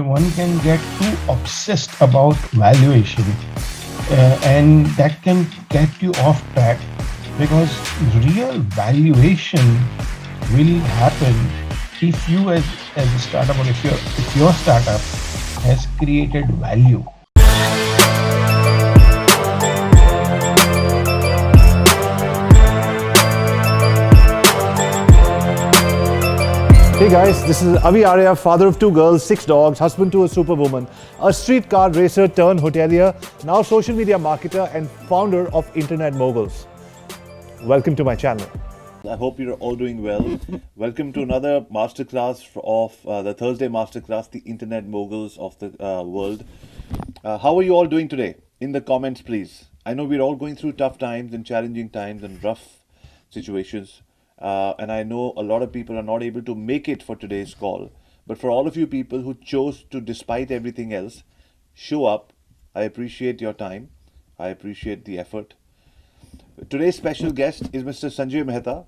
one can get too obsessed about valuation, and that can get you off track because real valuation will happen if you as a startup, or if your startup has created value. Hey guys, this is Avi Arya, father of 2 girls, 6 dogs, husband to a superwoman, a street car racer turned hotelier, now social media marketer and founder of Internet Moguls. Welcome to my channel. I hope you're all doing well. Welcome to another masterclass of the Thursday masterclass, the Internet Moguls of the world. How are you all doing today? In the comments, please. I know we're all going through tough times and challenging times and rough situations. And I know a lot of people are not able to make it for today's call. But for all of you people who chose to, despite everything else, show up, I appreciate your time. I appreciate the effort. Today's special guest is Mr. Sanjay Mehta.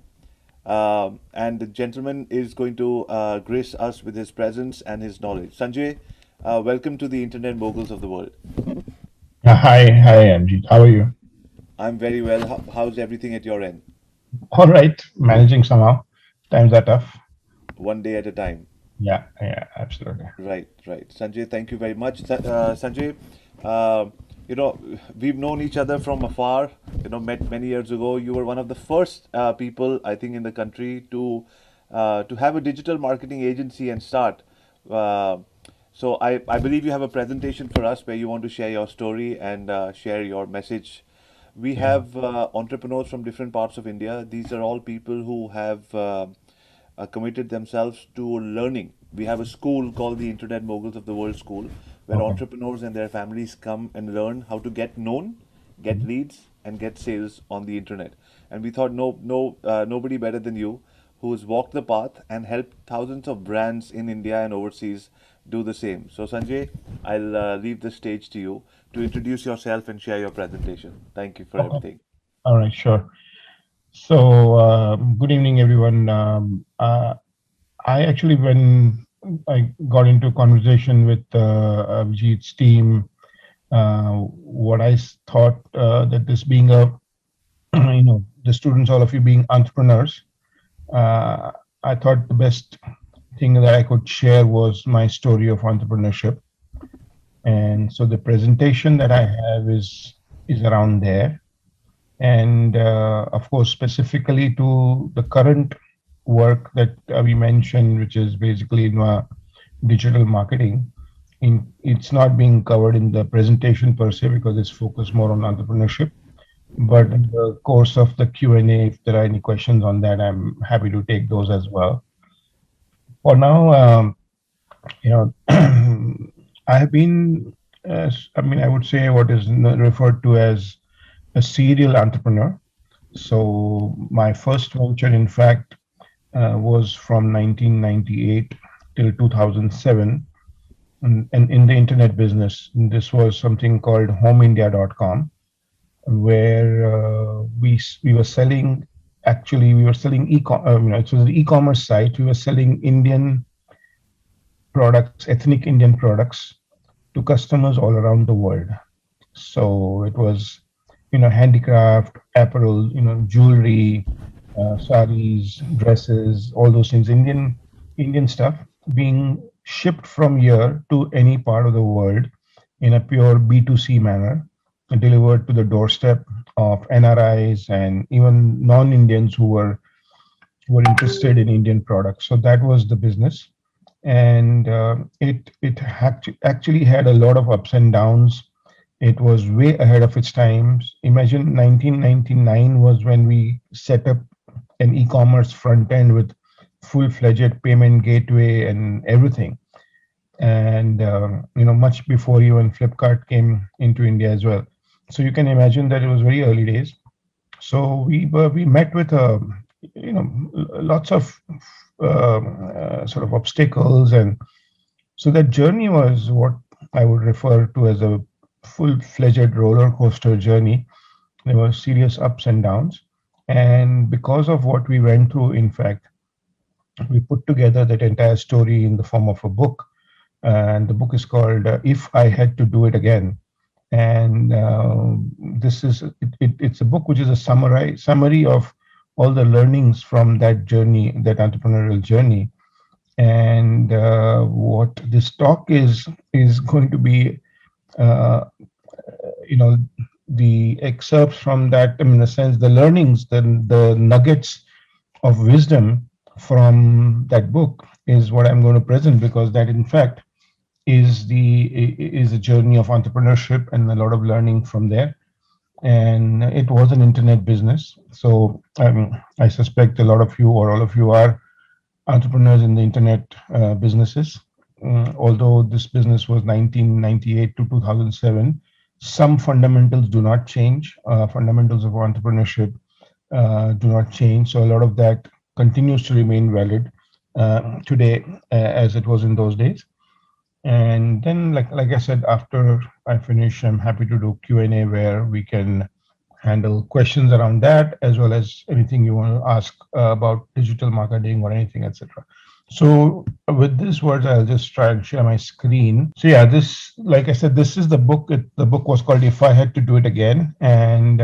And the gentleman is going to grace us with his presence and his knowledge. Sanjay, welcome to the Internet Moguls of the world. Hi, Amjit. How are you? I'm very well. How's everything at your end? All right, managing somehow. Times are tough. One day at a time. Yeah, absolutely. Right. Sanjay, thank you very much. Sanjay, we've known each other from afar, met many years ago. You were one of the first people, I think, in the country to have a digital marketing agency and start. So I believe you have a presentation for us where you want to share your story and share your message. We have entrepreneurs from different parts of India. These are all people who have committed themselves to learning. We have a school called the Internet Moguls of the World School, where Okay. entrepreneurs and their families come and learn how to get known, get leads, and get sales on the internet. And we thought, nobody better than you, who's walked the path and helped thousands of brands in India and overseas do the same. So, Sanjay, I'll leave the stage to you to introduce yourself and share your presentation. Thank you for Okay. everything. All right, sure. So, good evening, everyone. I actually, when I got into conversation with Abhijit's team, what thought that this being a, the students, all of you being entrepreneurs, I thought the best thing that I could share was my story of entrepreneurship. And so the presentation that I have is around there. And of course, specifically to the current work that we mentioned, which is basically digital marketing. It's not being covered in the presentation per se because it's focused more on entrepreneurship. But in the course of the Q&A, if there are any questions on that, I'm happy to take those as well. For now, I have been, I would say what is referred to as a serial entrepreneur. So my first venture, in fact, was from 1998 till 2007, and in the internet business. And this was something called homeindia.com, where we were selling. Actually, we were selling it was an e-commerce site. We were selling Indian products, ethnic Indian products, to customers all around the world. So it was, handicraft, apparel, jewelry, saris, dresses, all those things, Indian stuff being shipped from here to any part of the world in a pure B2C manner, delivered to the doorstep of NRIs and even non-Indians who were interested in Indian products. So that was the business, and actually had a lot of ups and downs. It was way ahead of its times. Imagine 1999 was when we set up an e-commerce front end with full-fledged payment gateway and everything. And much before even Flipkart came into India as well. So you can imagine that it was very early days. So we met with lots of sort of obstacles, and so that journey was what I would refer to as a full-fledged roller coaster journey. There were serious ups and downs, and because of what we went through, in fact, we put together that entire story in the form of a book, and the book is called If I Had to Do It Again. And it's a book which is a summary of all the learnings from that journey, that entrepreneurial journey. And what this talk is going to be, uh, you know, the excerpts from that. I mean, in a sense, the learnings, the nuggets of wisdom from that book is what I'm going to present, because that, in fact, is a journey of entrepreneurship and a lot of learning from there. And it was an internet business, so I suspect a lot of you or all of you are entrepreneurs in the internet businesses. Although this business was 1998 to 2007, some fundamentals do not change. Fundamentals of entrepreneurship do not change. So a lot of that continues to remain valid today as it was in those days. And then, like I said, after I finish, I'm happy to do Q&A where we can handle questions around that, as well as anything you want to ask about digital marketing or anything, etc. So with these words, I'll just try and share my screen. So yeah, this, like I said, this is the book. The book was called If I Had to Do It Again, and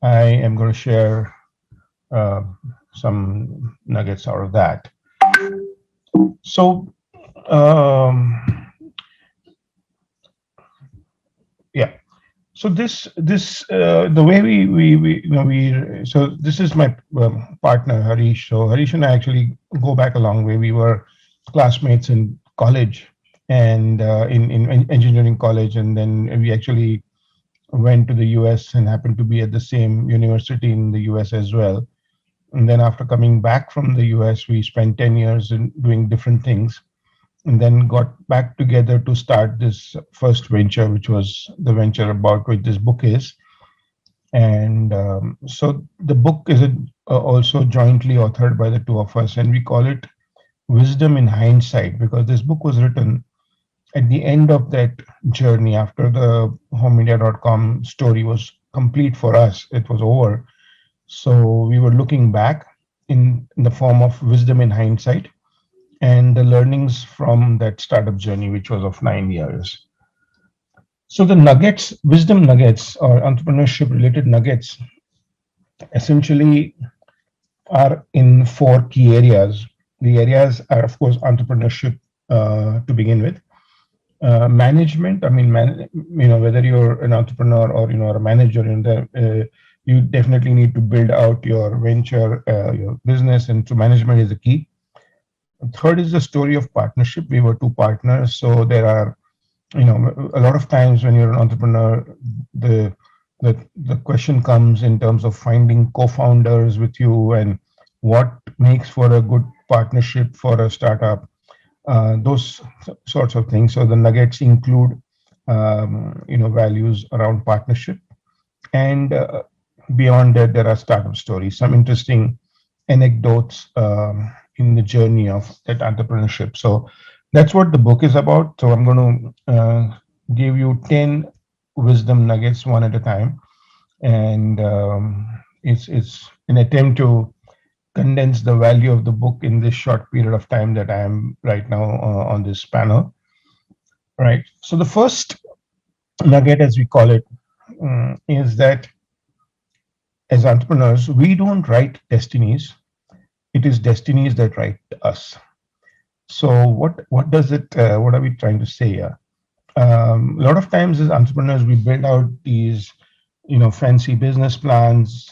I am going to share uh, some nuggets out of that. So um, yeah. So the way we you know we so this is my partner Harish. So Harish and I actually go back a long way. We were classmates in college, and in engineering college, and then we actually went to the US and happened to be at the same university in the US as well. And then after coming back from the US, we spent 10 years in doing different things, and then got back together to start this first venture, which was the venture about which this book is. And so the book is also jointly authored by the two of us, and we call it Wisdom in Hindsight, because this book was written at the end of that journey after the homemedia.com story was complete for us. It was over. So we were looking back in the form of wisdom in hindsight and the learnings from that startup journey, which was of 9 years. So the nuggets, wisdom nuggets or entrepreneurship related nuggets, essentially are in four key areas. The areas are, of course, entrepreneurship to begin with. Management, I mean, whether you're an entrepreneur or a manager in there, you definitely need to build out your venture, your business, and so management is the key. Third is the story of partnership. We were two partners, so there are, a lot of times when you're an entrepreneur, the question comes in terms of finding co-founders with you and what makes for a good partnership for a startup. Those sorts of things. So the nuggets include, values around partnership, and beyond that, there are startup stories, some interesting anecdotes in the journey of that entrepreneurship. So that's what the book is about. So I'm going to give you 10 wisdom nuggets one at a time, and it's an attempt to condense the value of the book in this short period of time that I am right now on this panel. Right. So the first nugget, as we call it, is that as entrepreneurs, we don't write destinies. It is destinies that write us. So what does it? What are we trying to say here? A lot of times as entrepreneurs, we build out these, fancy business plans,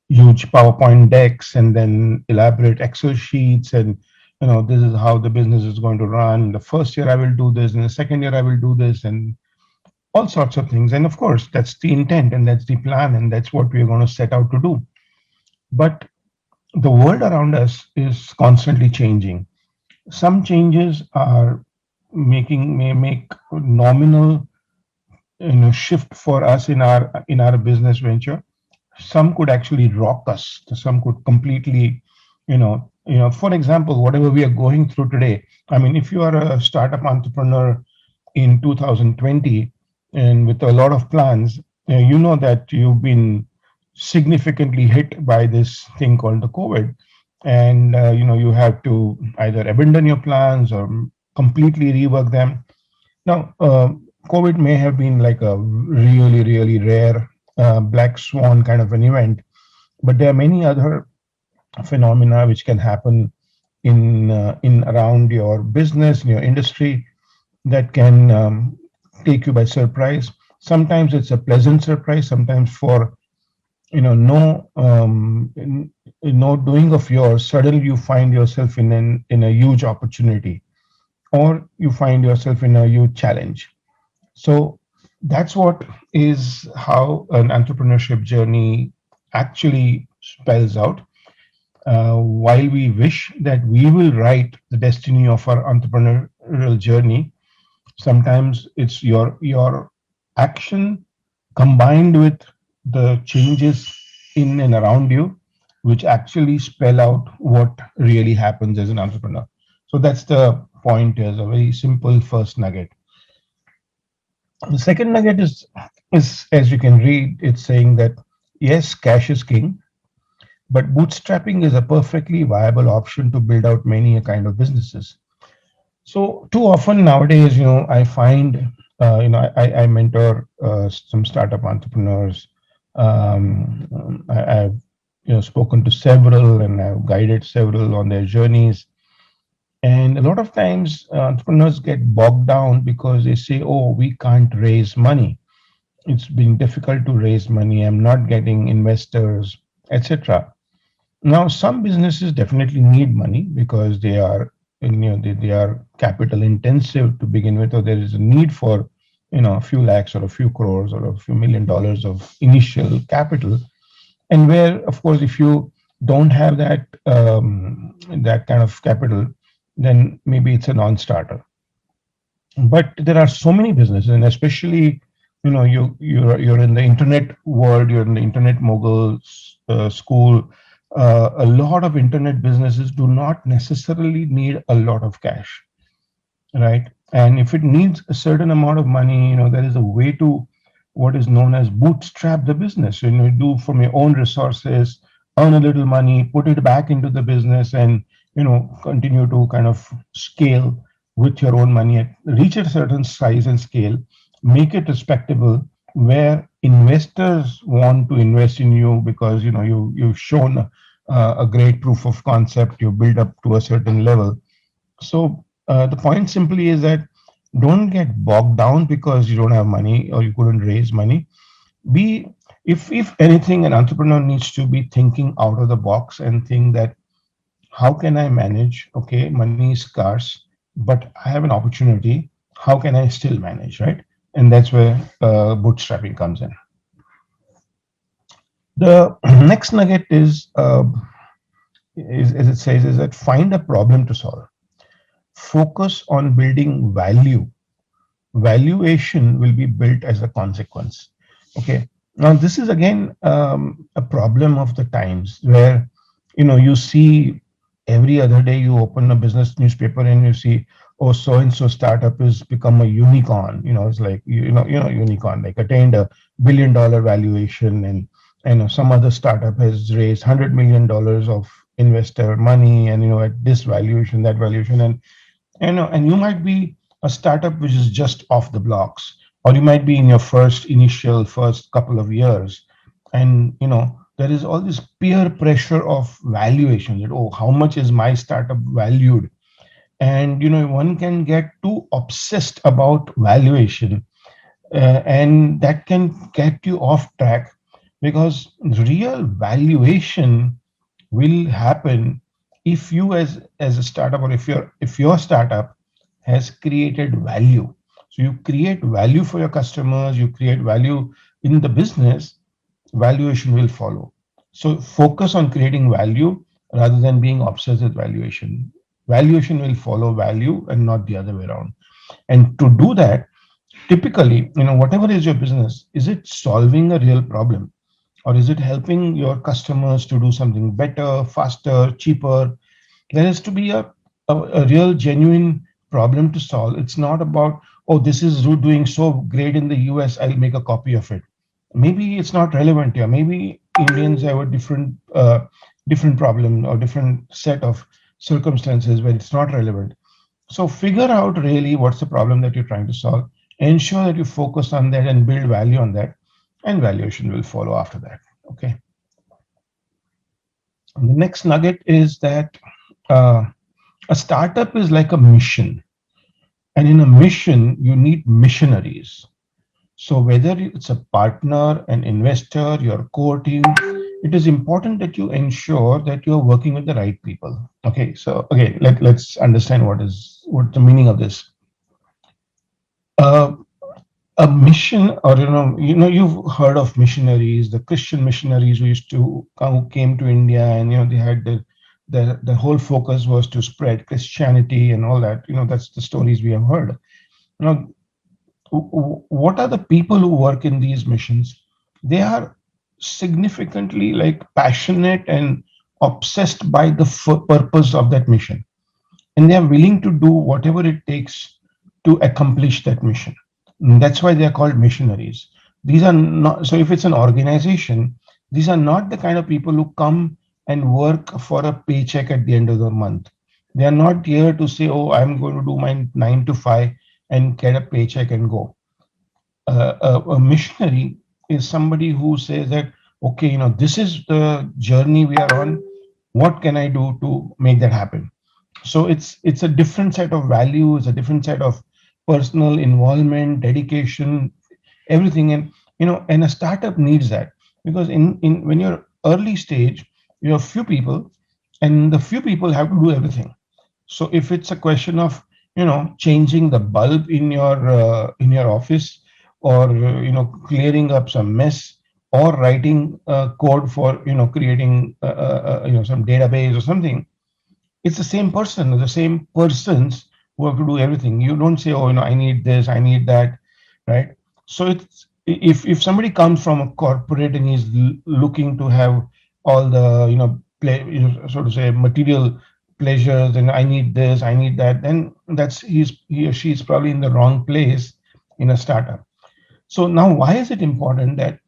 huge PowerPoint decks, and then elaborate Excel sheets, and this is how the business is going to run. The first year I will do this, and the second year I will do this, and all sorts of things. And of course, that's the intent, and that's the plan, and that's what we're going to set out to do. But the world around us is constantly changing. Some changes are may make nominal shift for us in our business venture. Some could actually rock us. Some could completely, for example, whatever we are going through today. I mean, if you are a startup entrepreneur in 2020 and with a lot of plans, you know that you've been significantly hit by this thing called the COVID, and you have to either abandon your plans or completely rework them. Now, COVID may have been like a really, really rare black swan kind of an event, but there are many other phenomena which can happen in around your business, in your industry, that can take you by surprise. Sometimes it's a pleasant surprise. Sometimes for no doing of yours, suddenly you find yourself in a huge opportunity, or you find yourself in a huge challenge. So that's what is how an entrepreneurship journey actually spells out. While we wish that we will write the destiny of our entrepreneurial journey, sometimes it's your action combined with the changes in and around you, which actually spell out what really happens as an entrepreneur. So that's the point. Is a very simple first nugget. The second nugget is as you can read, it's saying that yes, cash is king, but bootstrapping is a perfectly viable option to build out many a kind of businesses. So too often nowadays, I find, I mentor some startup entrepreneurs. I've spoken to several, and I've guided several on their journeys. And a lot of times, entrepreneurs get bogged down because they say, "Oh, we can't raise money. It's been difficult to raise money. I'm not getting investors, etc." Now, some businesses definitely need money because they are, they are capital intensive to begin with, or there is a need for, a few lakhs or a few crores or a few $1 million of initial capital. And where, of course, if you don't have that kind of capital, then maybe it's a non-starter. But there are so many businesses, and especially, you're in the internet world, you're in the internet mogul school. A lot of internet businesses do not necessarily need a lot of cash, right? And if it needs a certain amount of money, there is a way to what is known as bootstrap the business. So, you do from your own resources, earn a little money, put it back into the business, and continue to kind of scale with your own money, reach a certain size and scale, make it respectable, where investors want to invest in you because you've shown a great proof of concept, you build up to a certain level. So the point simply is that don't get bogged down because you don't have money or you couldn't raise money. Be if anything, an entrepreneur needs to be thinking out of the box and think that how can I manage? Okay, money is scarce, but I have an opportunity. How can I still manage, right? And that's where bootstrapping comes in. The next nugget is, as it says, is that find a problem to solve. Focus on building value. Valuation will be built as a consequence. Okay. Now this is again a problem of the times where you see every other day you open a business newspaper and you see, oh, so and so startup has become a unicorn. It's like unicorn like attained $1 billion valuation, and some other startup has raised $100 million of investor money, and at this valuation, that valuation, and you might be a startup which is just off the blocks, or you might be in your first couple of years, and there is all this peer pressure of valuation that, oh, how much is my startup valued? And one can get too obsessed about valuation, and that can get you off track, because real valuation will happen if you as a startup, or if your startup has created value. So you create value for your customers, you create value in the business, valuation will follow. So focus on creating value rather than being obsessed with valuation. Valuation will follow value and not the other way around. And to do that, typically, whatever is your business, is it solving a real problem? Or is it helping your customers to do something better, faster, cheaper? There has to be a real genuine problem to solve. It's not about, oh, this is doing so great in the US, I'll make a copy of it. Maybe it's not relevant here. Maybe Indians have a different problem or different set of circumstances where it's not relevant. So figure out really what's the problem that you're trying to solve. Ensure that you focus on that and build value on that, and valuation will follow after that. Okay. And the next nugget is that uh, a startup is like a mission, and in a mission, you need missionaries. So whether it's a partner, an investor, your core team, it is important that you ensure that you're working with the right people. Okay, so okay, let's understand what the meaning of this. Uh, a mission, or you've heard of missionaries, the Christian missionaries who used to who came to India, and they had the whole focus was to spread Christianity and all that. That's the stories we have heard. Now, what are the people who work in these missions? They are significantly like passionate and obsessed by the purpose of that mission, and they are willing to do whatever it takes to accomplish that mission. And that's why they are called missionaries. These are not, so if it's an organization, these are not the kind of people who come and work for a paycheck at the end of the month. They are not here to say, oh, I'm going to do my 9 to 5 and get a paycheck and go. A missionary is somebody who says that, okay, this is the journey we are on. What can I do to make that happen? So it's a different set of values, a different set of personal involvement, dedication, everything. And and a startup needs that, because in when you're early stage, you have few people, and the few people have to do everything. So if it's a question of changing the bulb in your office, or clearing up some mess, or writing code for creating some database or something, it's the same person, the same persons who have to do everything. You don't say, oh, I need this, I need that, right? So it's, if somebody comes from a corporate and is looking to have all the so to say material pleasures, and I need this, I need that, then he or she is probably in the wrong place in a startup. So now, why is it important that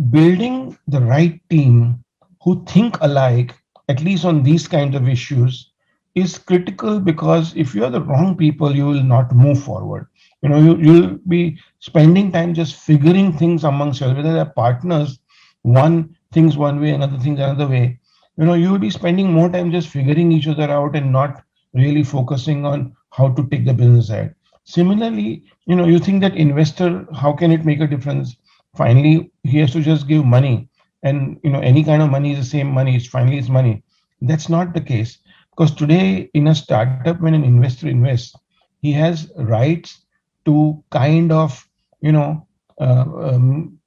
building the right team who think alike, at least on these kinds of issues, is critical? Because if you are the wrong people, you will not move forward. You'll be spending time just figuring things amongst yourselves, whether they're partners, one thinks one way, another thinks another way. You will be spending more time just figuring each other out and not really focusing on how to take the business ahead. Similarly, you think that investor, how can it make a difference? Finally, he has to just give money, and any kind of money is the same money. It's money. That's not the case, because today in a startup, when an investor invests, he has rights to kind of you know uh, um,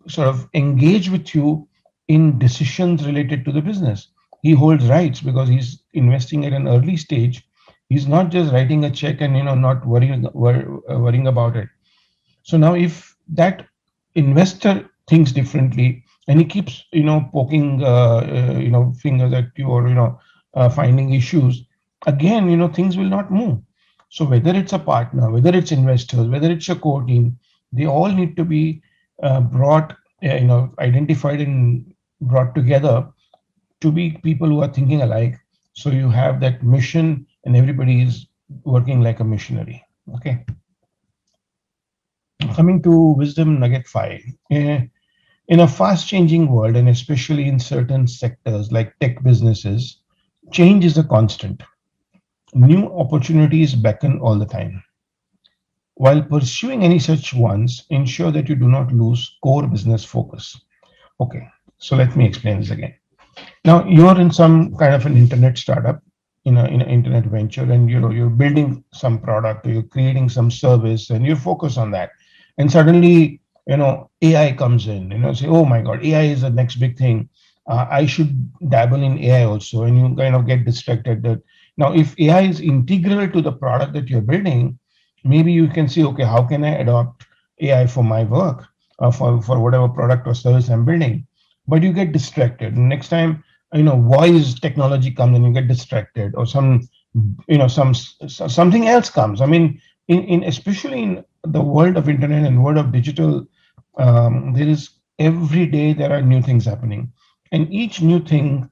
sort of engage with you in decisions related to the business. He holds rights because he's investing at an early stage. He's not just writing a check and not worrying about it. So now, if that investor thinks differently, and he keeps poking fingers at you, or finding issues, again things will not move. So whether it's a partner, whether it's investors, whether it's a core team, they all need to be brought, identified and brought together to be people who are thinking alike. So you have that mission, and everybody is working like a missionary. Okay. Coming to wisdom nugget 5. In a fast changing world, and especially in certain sectors like tech businesses, change is a constant. New opportunities beckon all the time. While pursuing any such ones, ensure that you do not lose core business focus. Okay, so let me explain this again. Now you're in some kind of an internet startup, in an internet venture, and you're building some product, or you're creating some service, and you focus on that. And suddenly, AI comes in, say, oh my God, AI is the next big thing. I should dabble in AI also, and you kind of get distracted. That now, if AI is integral to the product that you're building, maybe you can see, okay, how can I adopt AI for my work, for whatever product or service I'm building? But you get distracted. Next time, voice technology comes and you get distracted, or something else comes. I mean, in especially in the world of internet and world of digital, there is, every day there are new things happening, and each new thing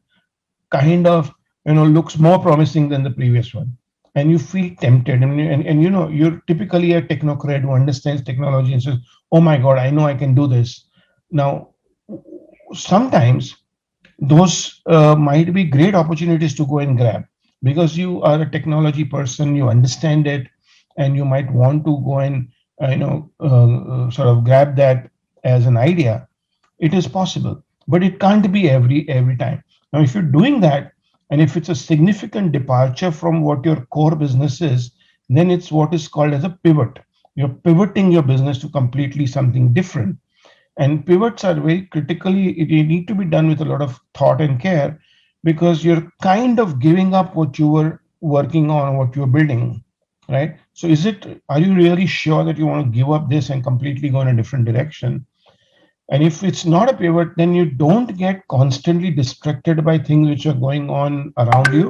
kind of looks more promising than the previous one. and you feel tempted, and you're typically a technocrat who understands technology and says, oh my god, I know I can do this. Now sometimes those might be great opportunities to go and grab, because you are a technology person, you understand it, and you might want to go and sort of grab that as an idea. It is possible, but it can't be every time. Now if you're doing that, and if it's a significant departure from what your core business is, then it's what is called as a pivot. You're pivoting your business to completely something different, and pivots are very critically, they need to be done with a lot of thought and care, because you're kind of giving up what you were working on, what you're building, right? So are you really sure that you want to give up this and completely go in a different direction? And if it's not a pivot, then you don't get constantly distracted by things which are going on around you.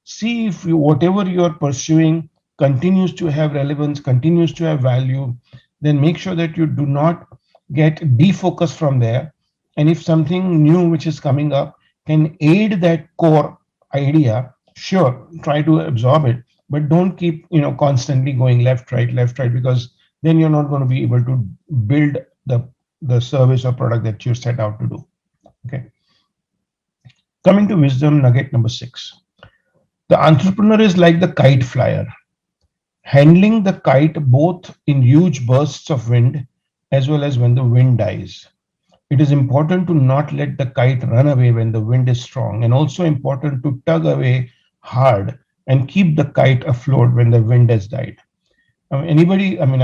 See if whatever you're pursuing continues to have relevance, continues to have value, then make sure that you do not get defocused from there. And if something new which is coming up can aid that core idea, sure, try to absorb it, but don't keep constantly going left, right, because then you're not going to be able to build the service or product that you set out to do. Okay. Coming to wisdom nugget number 6. The entrepreneur is like the kite flyer, handling the kite both in huge bursts of wind as well as when the wind dies. It is important to not let the kite run away when the wind is strong, and also important to tug away hard and keep the kite afloat when the wind has died. I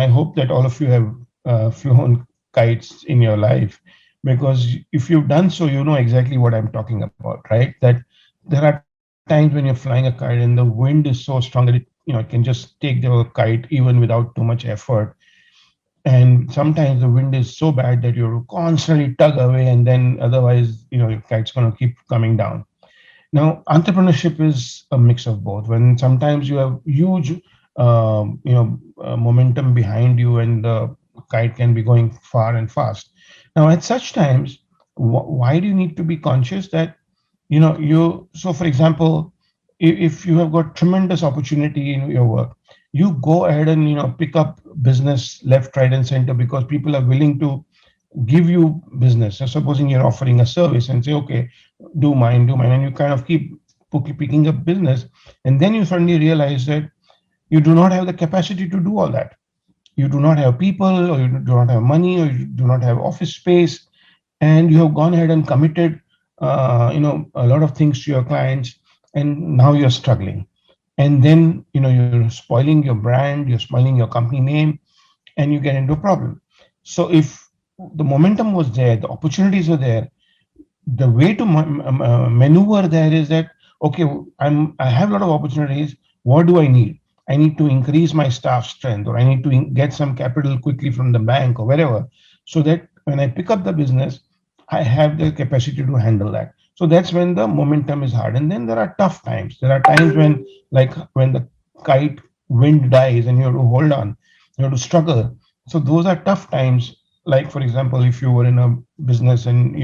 hope that all of you have flown kites in your life, because if you've done so, you know exactly what I'm talking about, right? That there are times when you're flying a kite and the wind is so strong that it can just take the kite even without too much effort. And sometimes the wind is so bad that you constantly tug away, and then otherwise, your kite's going to keep coming down. Now, entrepreneurship is a mix of both. When sometimes you have huge, momentum behind you, and the kite can be going far and fast. Now, at such times, why do you need to be conscious that, so for example, if you have got tremendous opportunity in your work, you go ahead and pick up business left, right, and center, because people are willing to give you business. So supposing you're offering a service and say, okay, do mine, and you kind of keep picking up business, and then you suddenly realize that you do not have the capacity to do all that. You do not have people, or you do not have money, or you do not have office space, and you have gone ahead and committed, a lot of things to your clients, and now you're struggling. And then you're spoiling your brand, you're spoiling your company name, and you get into a problem. So if the momentum was there, the opportunities were there, the way to maneuver there is that, okay, I have a lot of opportunities. What do I need? I need to increase my staff strength, or I need to get some capital quickly from the bank or wherever, so that when I pick up the business, I have the capacity to handle that. So that's when the momentum is hard. And then there are tough times. There are times when, like when the kite wind dies and you have to hold on, you have to struggle. So those are tough times. Like for example, if you were in a business and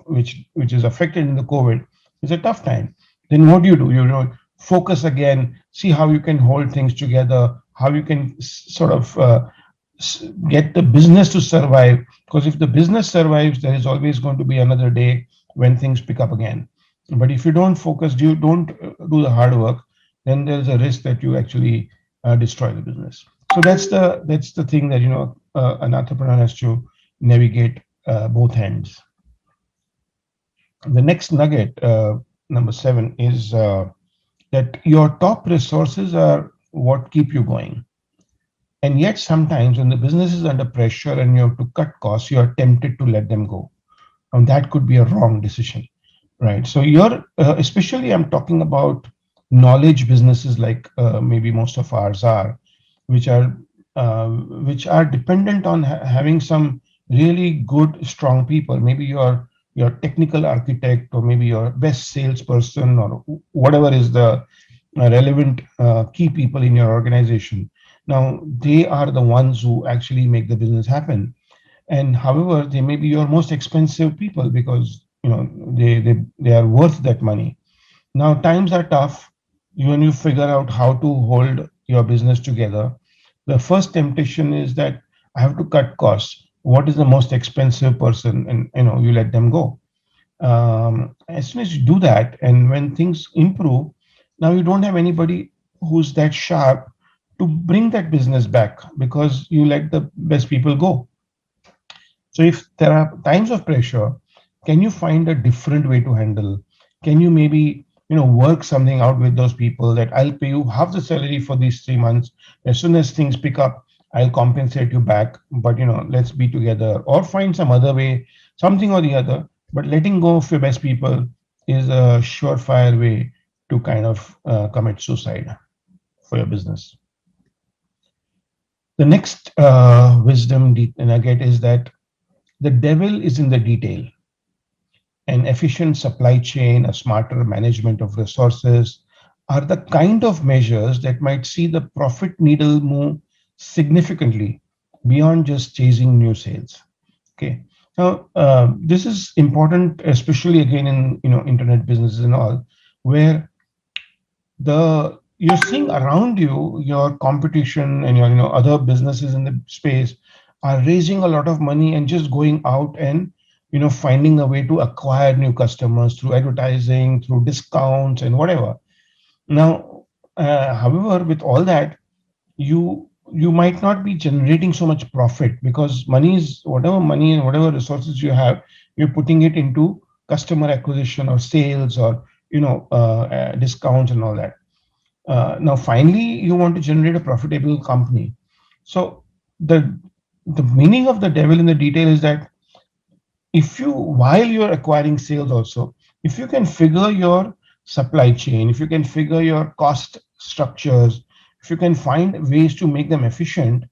which is affected in the COVID, it's a tough time. Then what do? Focus again, see how you can hold things together, how you can sort of get the business to survive. Because if the business survives, there is always going to be another day when things pick up again. But if you don't focus, you don't do the hard work, then there's a risk that you actually destroy the business. So that's the thing that an entrepreneur has to navigate both ends. The next nugget, number 7, is that your top resources are what keep you going. And yet sometimes when the business is under pressure and you have to cut costs, you are tempted to let them go. And that could be a wrong decision, right? So especially I'm talking about knowledge businesses, like maybe most of ours are, which are dependent on having some really good, strong people. Maybe your technical architect, or maybe your best salesperson, or whatever is the relevant key people in your organization. Now they are the ones who actually make the business happen. And however, they may be your most expensive people, because they are worth that money. Now times are tough. when you figure out how to hold your business together, the first temptation is that I have to cut costs. What is the most expensive person? And you let them go. As soon as you do that, and when things improve, now you don't have anybody who's that sharp to bring that business back because you let the best people go. So if there are times of pressure, can you find a different way to handle? Can you maybe work something out with those people that I'll pay you half the salary for these 3 months. As soon as things pick up, I'll compensate you back. But let's be together or find some other way, something or the other. But letting go of your best people is a surefire way to kind of commit suicide for your business. The next wisdom nugget is that the devil is in the detail. An efficient supply chain, a smarter management of resources are the kind of measures that might see the profit needle move significantly beyond just chasing new sales. Okay. Now, this is important, especially again in internet businesses and all, where the you're seeing around you your competition and your other businesses in the space are raising a lot of money and just going out and finding a way to acquire new customers through advertising, through discounts and whatever. Now, however, with all that, you might not be generating so much profit because money is whatever money and whatever resources you have, you're putting it into customer acquisition or sales or discounts and all that. Now, finally, you want to generate a profitable company. So the meaning of the devil in the detail is that if you, while you're acquiring sales also, if you can figure your supply chain, if you can figure your cost structures, if you can find ways to make them efficient,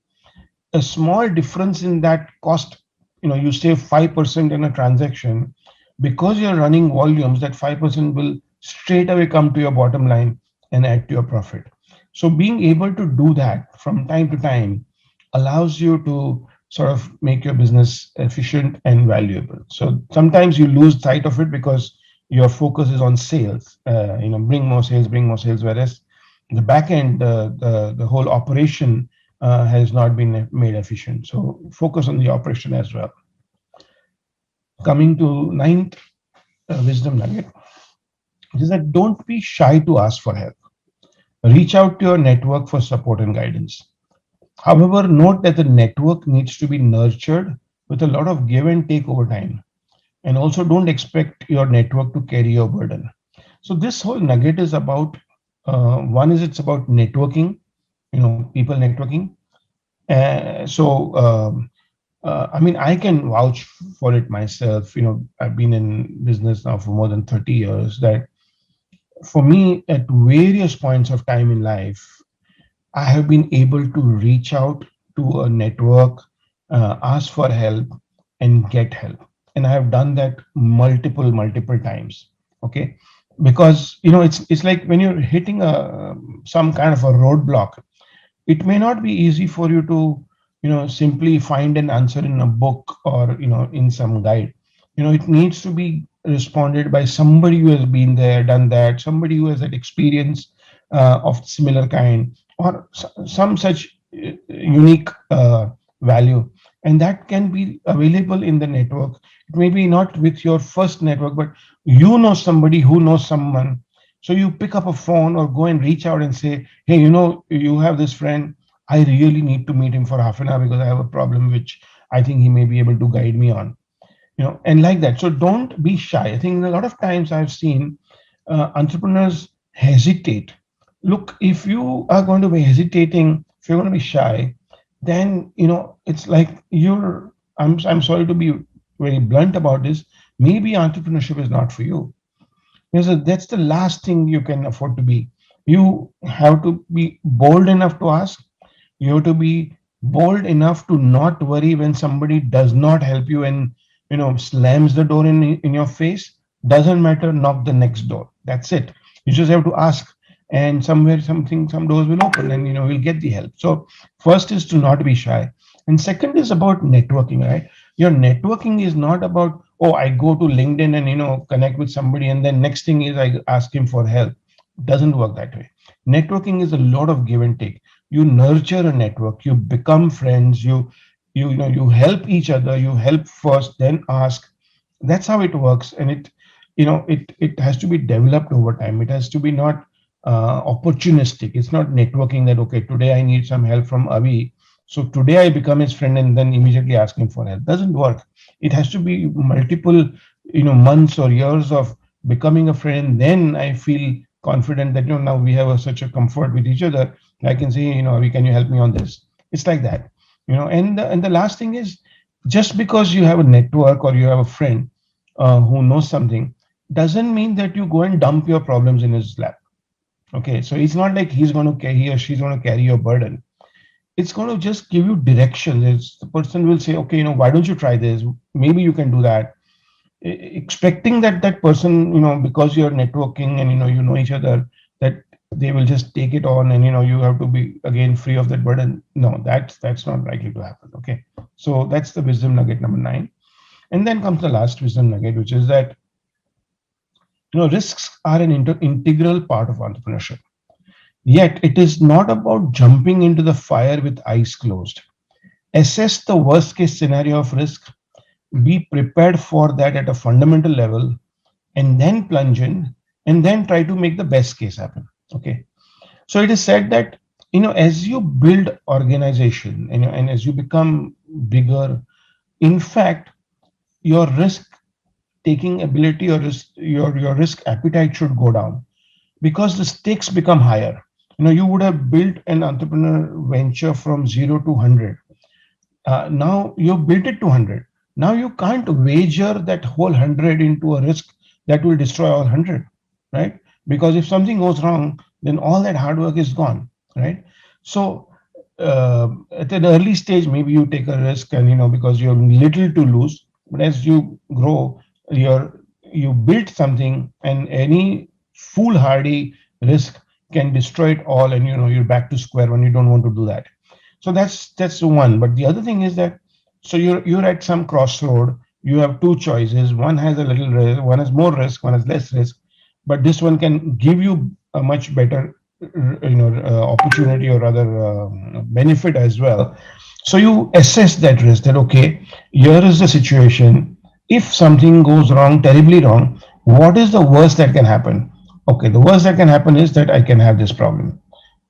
a small difference in that cost, you save 5% in a transaction, because you're running volumes, that 5% will straight away come to your bottom line and add to your profit. So being able to do that from time to time allows you to sort of make your business efficient and valuable. So sometimes you lose sight of it because your focus is on sales, bring more sales, whereas the back end, the whole operation has not been made efficient. So focus on the operation as well. Coming to ninth wisdom nugget, is that don't be shy to ask for help. Reach out to your network for support and guidance. However, note that the network needs to be nurtured with a lot of give and take over time. And also don't expect your network to carry your burden. So this whole nugget is about one is it's about networking, people networking. I mean, I can vouch for it myself. I've been in business now for more than 30 years. That for me, at various points of time in life, I have been able to reach out to a network, ask for help, and get help. And I have done that multiple times. Okay, because it's like when you're hitting a some kind of a roadblock, it may not be easy for you to simply find an answer in a book or in some guide. It needs to be responded by somebody who has been there, done that, somebody who has that experience of similar kind or some such unique value, and that can be available in the network. It may be not with your first network, but somebody who knows someone. So you pick up a phone or go and reach out and say, hey, you have this friend, I really need to meet him for half an hour because I have a problem which I think he may be able to guide me on, and like that. So don't be shy. I think a lot of times I've seen entrepreneurs hesitate. Look, if you are going to be hesitating, if you're going to be shy, then it's like I'm sorry to be very blunt about this. Maybe entrepreneurship is not for you. Because that's the last thing you can afford to be. You have to be bold enough to ask. You have to be bold enough to not worry when somebody does not help you and slams the door in your face. Doesn't matter, knock the next door. That's it. You just have to ask, and somewhere some doors will open, and you'll get the help. So first is to not be shy, and second is about networking, right? Your networking is not about, oh, I go to LinkedIn and connect with somebody, and then next thing is I ask him for help. Doesn't work that way. Networking is a lot of give and take. You nurture a network, you become friends, you help each other, you help first, then ask. That's how it works. And it has to be developed over time. It has to be not opportunistic. It's not networking that, okay, today I need some help from Avi, so today I become his friend and then immediately ask him for help. Doesn't work. It has to be multiple months or years of becoming a friend, and then I feel confident that now we have such a comfort with each other. I can say, Avi, can you help me on this? It's like that. And the last thing is, just because you have a network or you have a friend who knows something, doesn't mean that you go and dump your problems in his lap. Okay, so it's not like he or she's going to carry your burden. It's going to just give you directions. The person will say, okay, why don't you try this? Maybe you can do that. Expecting that that person, because you're networking and you know each other, that they will just take it on and you have to be again free of that burden. No, that's not likely to happen. Okay, so that's the wisdom nugget number 9. And then comes the last wisdom nugget, which is that risks are an integral part of entrepreneurship. Yet it is not about jumping into the fire with eyes closed. Assess the worst case scenario of risk, be prepared for that at a fundamental level, and then plunge in and then try to make the best case happen. Okay. So it is said that, as you build organization and as you become bigger, in fact, your risk taking ability or your risk appetite should go down because the stakes become higher. You would have built an entrepreneur venture from 0 to 100. Now you built it to 100. Now you can't wager that whole 100 into a risk that will destroy all 100, right? Because if something goes wrong, then all that hard work is gone, right? So at an early stage, maybe you take a risk and because you have little to lose. But as you grow, you build something, and any foolhardy risk can destroy it all, and you're back to square one. You don't want to do that. So that's the one. But the other thing is that, so you're at some crossroad. You have two choices. One has a little risk, one has more risk, one has less risk. But this one can give you a much better opportunity, or rather benefit as well. So you assess that risk, that okay, here is the situation. If something goes wrong, terribly wrong, what is the worst that can happen? Okay, the worst that can happen is that I can have this problem.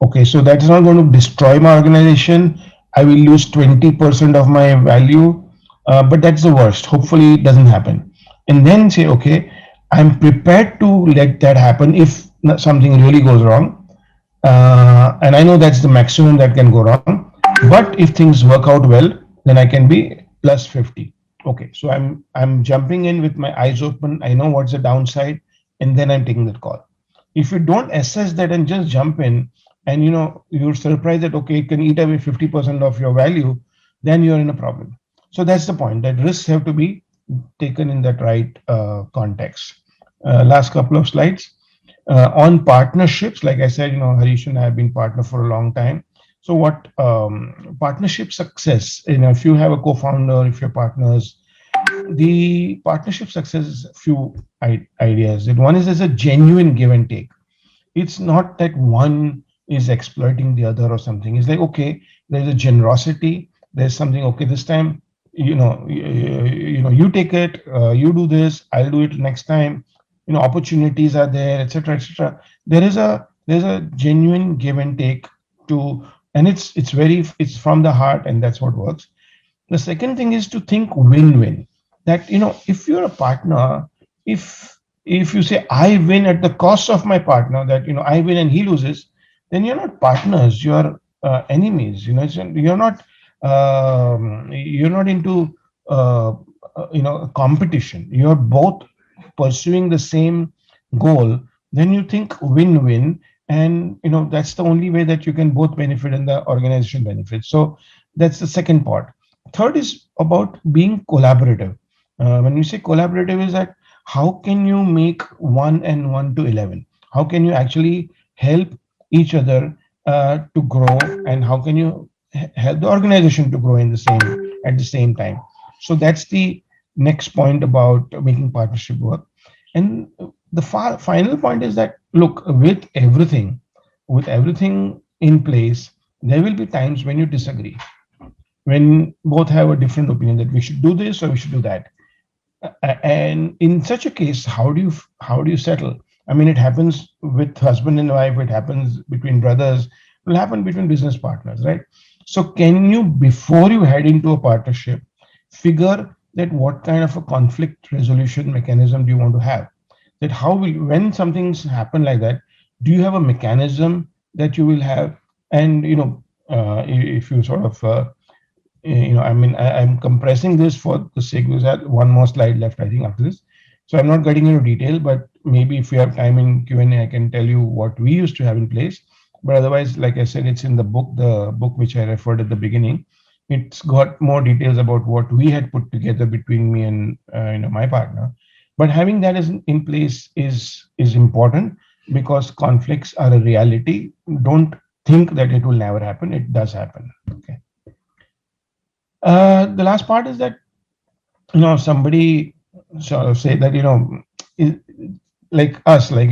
Okay, so that is not going to destroy my organization. I will lose 20% of my value, but that's the worst. Hopefully, it doesn't happen. And then say, okay, I'm prepared to let that happen if something really goes wrong. And I know that's the maximum that can go wrong. But if things work out well, then I can be plus 50. Okay, so I'm jumping in with my eyes open. I know what's the downside, and then I'm taking that call. If you don't assess that and just jump in, and you're surprised that okay, it can eat away 50% of your value, then you're in a problem. So that's the point, that risks have to be taken in that right context. Last couple of slides on partnerships. Like I said, Harish and I have been partner for a long time. So what partnership success, if you have a co-founder, if you're partners, the partnership success is a few ideas. And one is there's a genuine give and take. It's not that one is exploiting the other or something. It's like, okay, there's a generosity. There's something, okay, this time, you take it, you do this, I'll do it next time. Opportunities are there, etc., etc. There's a genuine give and take to, and it's from the heart, and that's what works. The second thing is to think win-win. That if you're a partner, if you say I win at the cost of my partner, that I win and he loses, then you're not partners. You're enemies. You're not into competition. You're both pursuing the same goal. Then you think win-win, and that's the only way that you can both benefit and the organization benefits. So that's the second part. Third is about being collaborative. When you say collaborative, is that how can you make 1 and 1 to 11? How can you actually help each other to grow, and how can you help the organization to grow at the same time? So that's the next point about making partnership work. And The final point is that, look, with everything in place, there will be times when you disagree, when both have a different opinion that we should do this or we should do that. And in such a case, how do you settle? I mean, it happens with husband and wife, it happens between brothers, it will happen between business partners, right? So can you, before you head into a partnership, figure that what kind of a conflict resolution mechanism do you want to have? That how will, when something's happen like that, do you have a mechanism that you will have? And if you sort of I mean, I'm compressing this for the sake, because I have one more slide left, I think, after this. So I'm not getting into detail, but maybe if we have time in Q&A, I can tell you what we used to have in place. But otherwise, like I said, it's in the book which I referred at the beginning. It's got more details about what we had put together between me and my partner. But having that in place is important, because conflicts are a reality. Don't think that it will never happen. It does happen. Okay. The last part is that, somebody sort of say that, i- like us, like,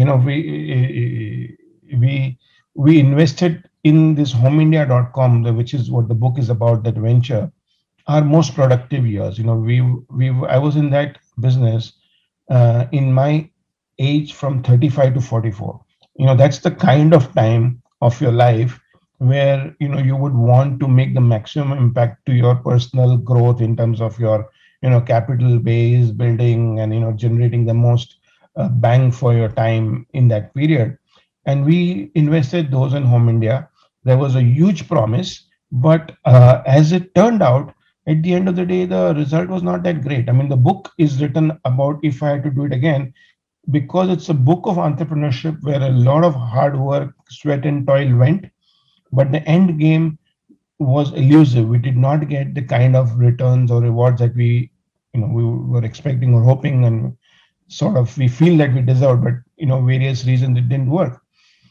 we invested in this homeindia.com, which is what the book is about, that venture, our most productive years. We I was in that business in my age from 35 to 44. That's the kind of time of your life where you would want to make the maximum impact to your personal growth in terms of your capital base building, and generating the most bang for your time in that period. And we invested those in Home India. There was a huge promise, but as it turned out, at the end of the day, the result was not that great. I mean, the book is written about, if I had to do it again, because it's a book of entrepreneurship where a lot of hard work, sweat, and toil went, but the end game was elusive. We did not get the kind of returns or rewards that we were expecting or hoping, and sort of we feel that we deserved, but various reasons it didn't work.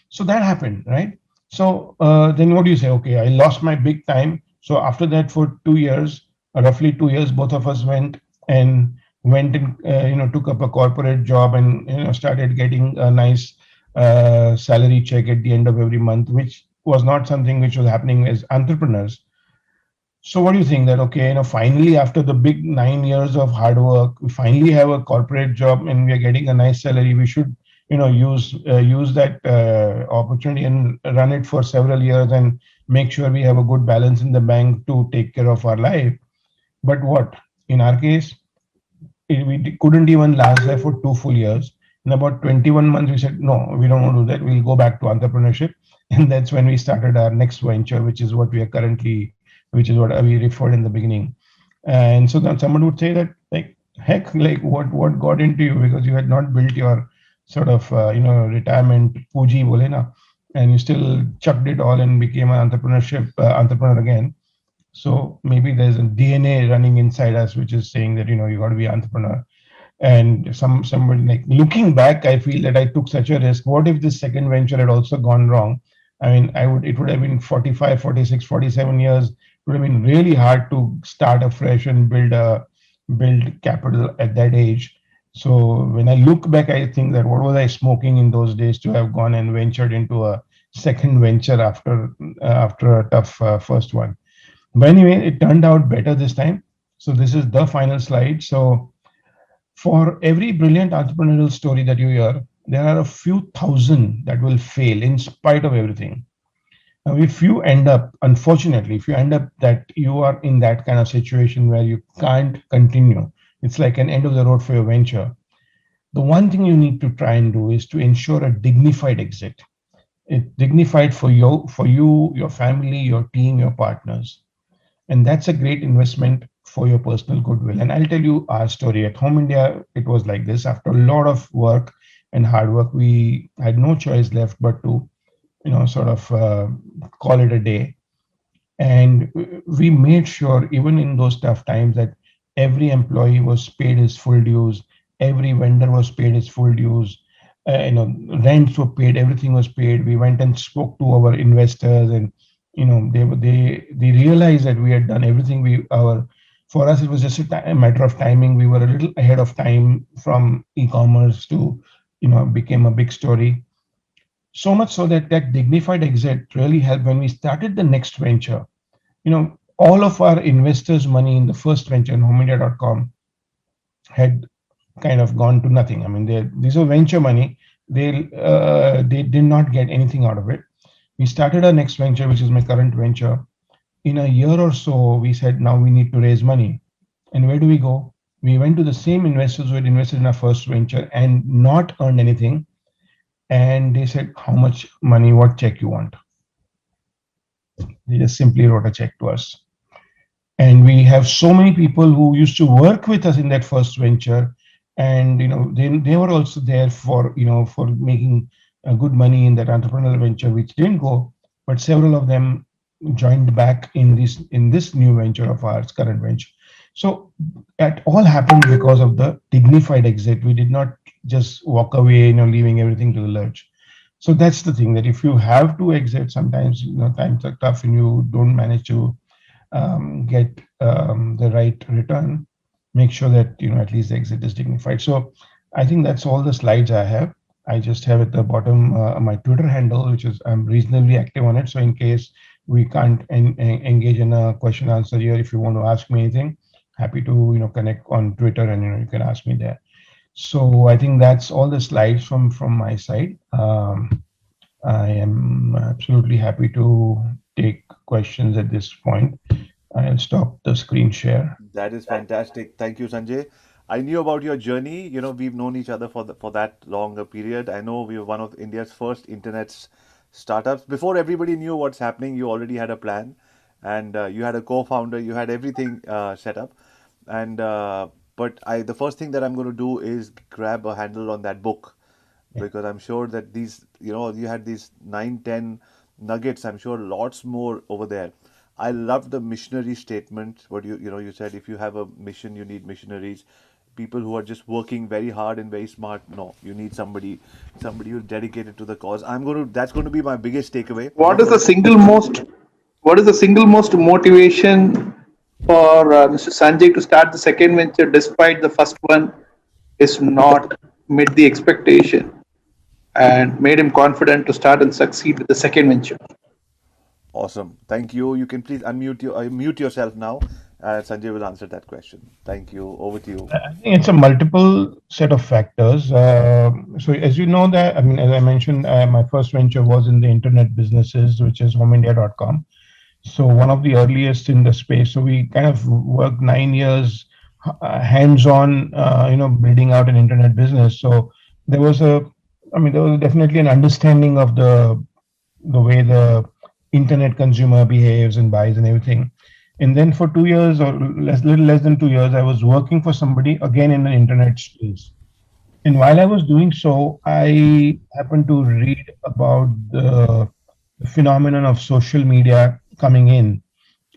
So that happened, right? So then what do you say? Okay, I lost my big time. So after that, for 2 years, roughly 2 years, both of us went and took up a corporate job, and started getting a nice salary check at the end of every month, which was not something which was happening as entrepreneurs. So what do you think, that okay, finally after the big 9 years of hard work, we finally have a corporate job and we are getting a nice salary. We should, use that opportunity and run it for several years and make sure we have a good balance in the bank to take care of our life. But what? In our case, we couldn't even last there for 2 full years. In about 21 months, we said, no, we don't want to do that. We'll go back to entrepreneurship. And that's when we started our next venture, which is what we are currently, which is what we referred in the beginning. And so then someone would say that, like, heck, like what got into you, because you had not built your sort of, retirement puji bole na, and you still chucked it all and became an entrepreneur again. So maybe there's a DNA running inside us which is saying that you got to be an entrepreneur. And somebody, like, looking back, I feel that I took such a risk. What if this second venture had also gone wrong? I mean, it would have been 45, 46, 47 years. It would have been really hard to start afresh and build capital at that age. So when I look back, I think that what was I smoking in those days to have gone and ventured into a second venture after a tough first one. But anyway, it turned out better this time. So this is the final slide. So for every brilliant entrepreneurial story that you hear, there are a few thousand that will fail in spite of everything. Now, if you end up that you are in that kind of situation where you can't continue, it's like an end of the road for your venture. The one thing you need to try and do is to ensure a dignified exit. It dignified for you, your family, your team, your partners. And that's a great investment for your personal goodwill. And I'll tell you our story. At Home India, it was like this. After a lot of work and hard work, we had no choice left but to sort of call it a day. And we made sure, even in those tough times, that every employee was paid his full dues, every vendor was paid his full dues, rents were paid, everything was paid. We went and spoke to our investors, and they realized that we had done everything. For us, it was just a matter of timing. We were a little ahead of time from e-commerce to became a big story. So much so that that dignified exit really helped when we started the next venture. All of our investors' money in the first venture in homeindia.com had kind of gone to nothing. I mean, these were venture money. They did not get anything out of it. We started our next venture, which is my current venture. In a year or so, we said, now we need to raise money. And where do we go? We went to the same investors who had invested in our first venture and not earned anything. And they said, how much money, what check you want? They just simply wrote a check to us. And we have so many people who used to work with us in that first venture, and they were also there for for making good money in that entrepreneurial venture which didn't go, but several of them joined back in this new venture of ours, current venture. So it all happened because of the dignified exit. We did not just walk away, leaving everything to the lurch. So that's the thing, that if you have to exit, sometimes times are tough and you don't manage to get the right return, make sure that at least the exit is dignified. So I think that's all the slides I have. I just have at the bottom my Twitter handle, which is I'm reasonably active on it. So in case we can't engage in a question answer here, if you want to ask me anything, happy to connect on Twitter, and you can ask me there. So I think that's all the slides from my side. I am absolutely happy to take questions at this point. I'll stop the screen share. That is fantastic. Thank you, Sanjay. I knew about your journey. We've known each other for that long a period. I know we were one of India's first startups. Before everybody knew what's happening, you already had a plan, and you had a co-founder. You had everything set up. And but the first thing that I'm going to do is grab a handle on that book, because I'm sure that you had these 9, 10 nuggets. I'm sure lots more over there. I love the missionary statement. What you said, if you have a mission, you need missionaries, people who are just working very hard and very smart. No, you need somebody who's dedicated to the cause. That's going to be my biggest takeaway. What is the single most motivation for Mr. Sanjay to start the second venture despite the first one is not met the expectation and made him confident to start and succeed with the second venture? Awesome. Thank you. You can please mute yourself now. Sanjay will answer that question. Thank you. Over to you. I think it's a multiple set of factors. So as you know that, I mean, as I mentioned, my first venture was in the internet businesses, which is homeindia.com. So one of the earliest in the space. So we kind of worked 9 years hands-on, building out an internet business. So there was definitely an understanding of the way the internet consumer behaves and buys and everything. And then for 2 years or little less than 2 years, I was working for somebody again in the internet space. And while I was doing so, I happened to read about the phenomenon of social media coming in.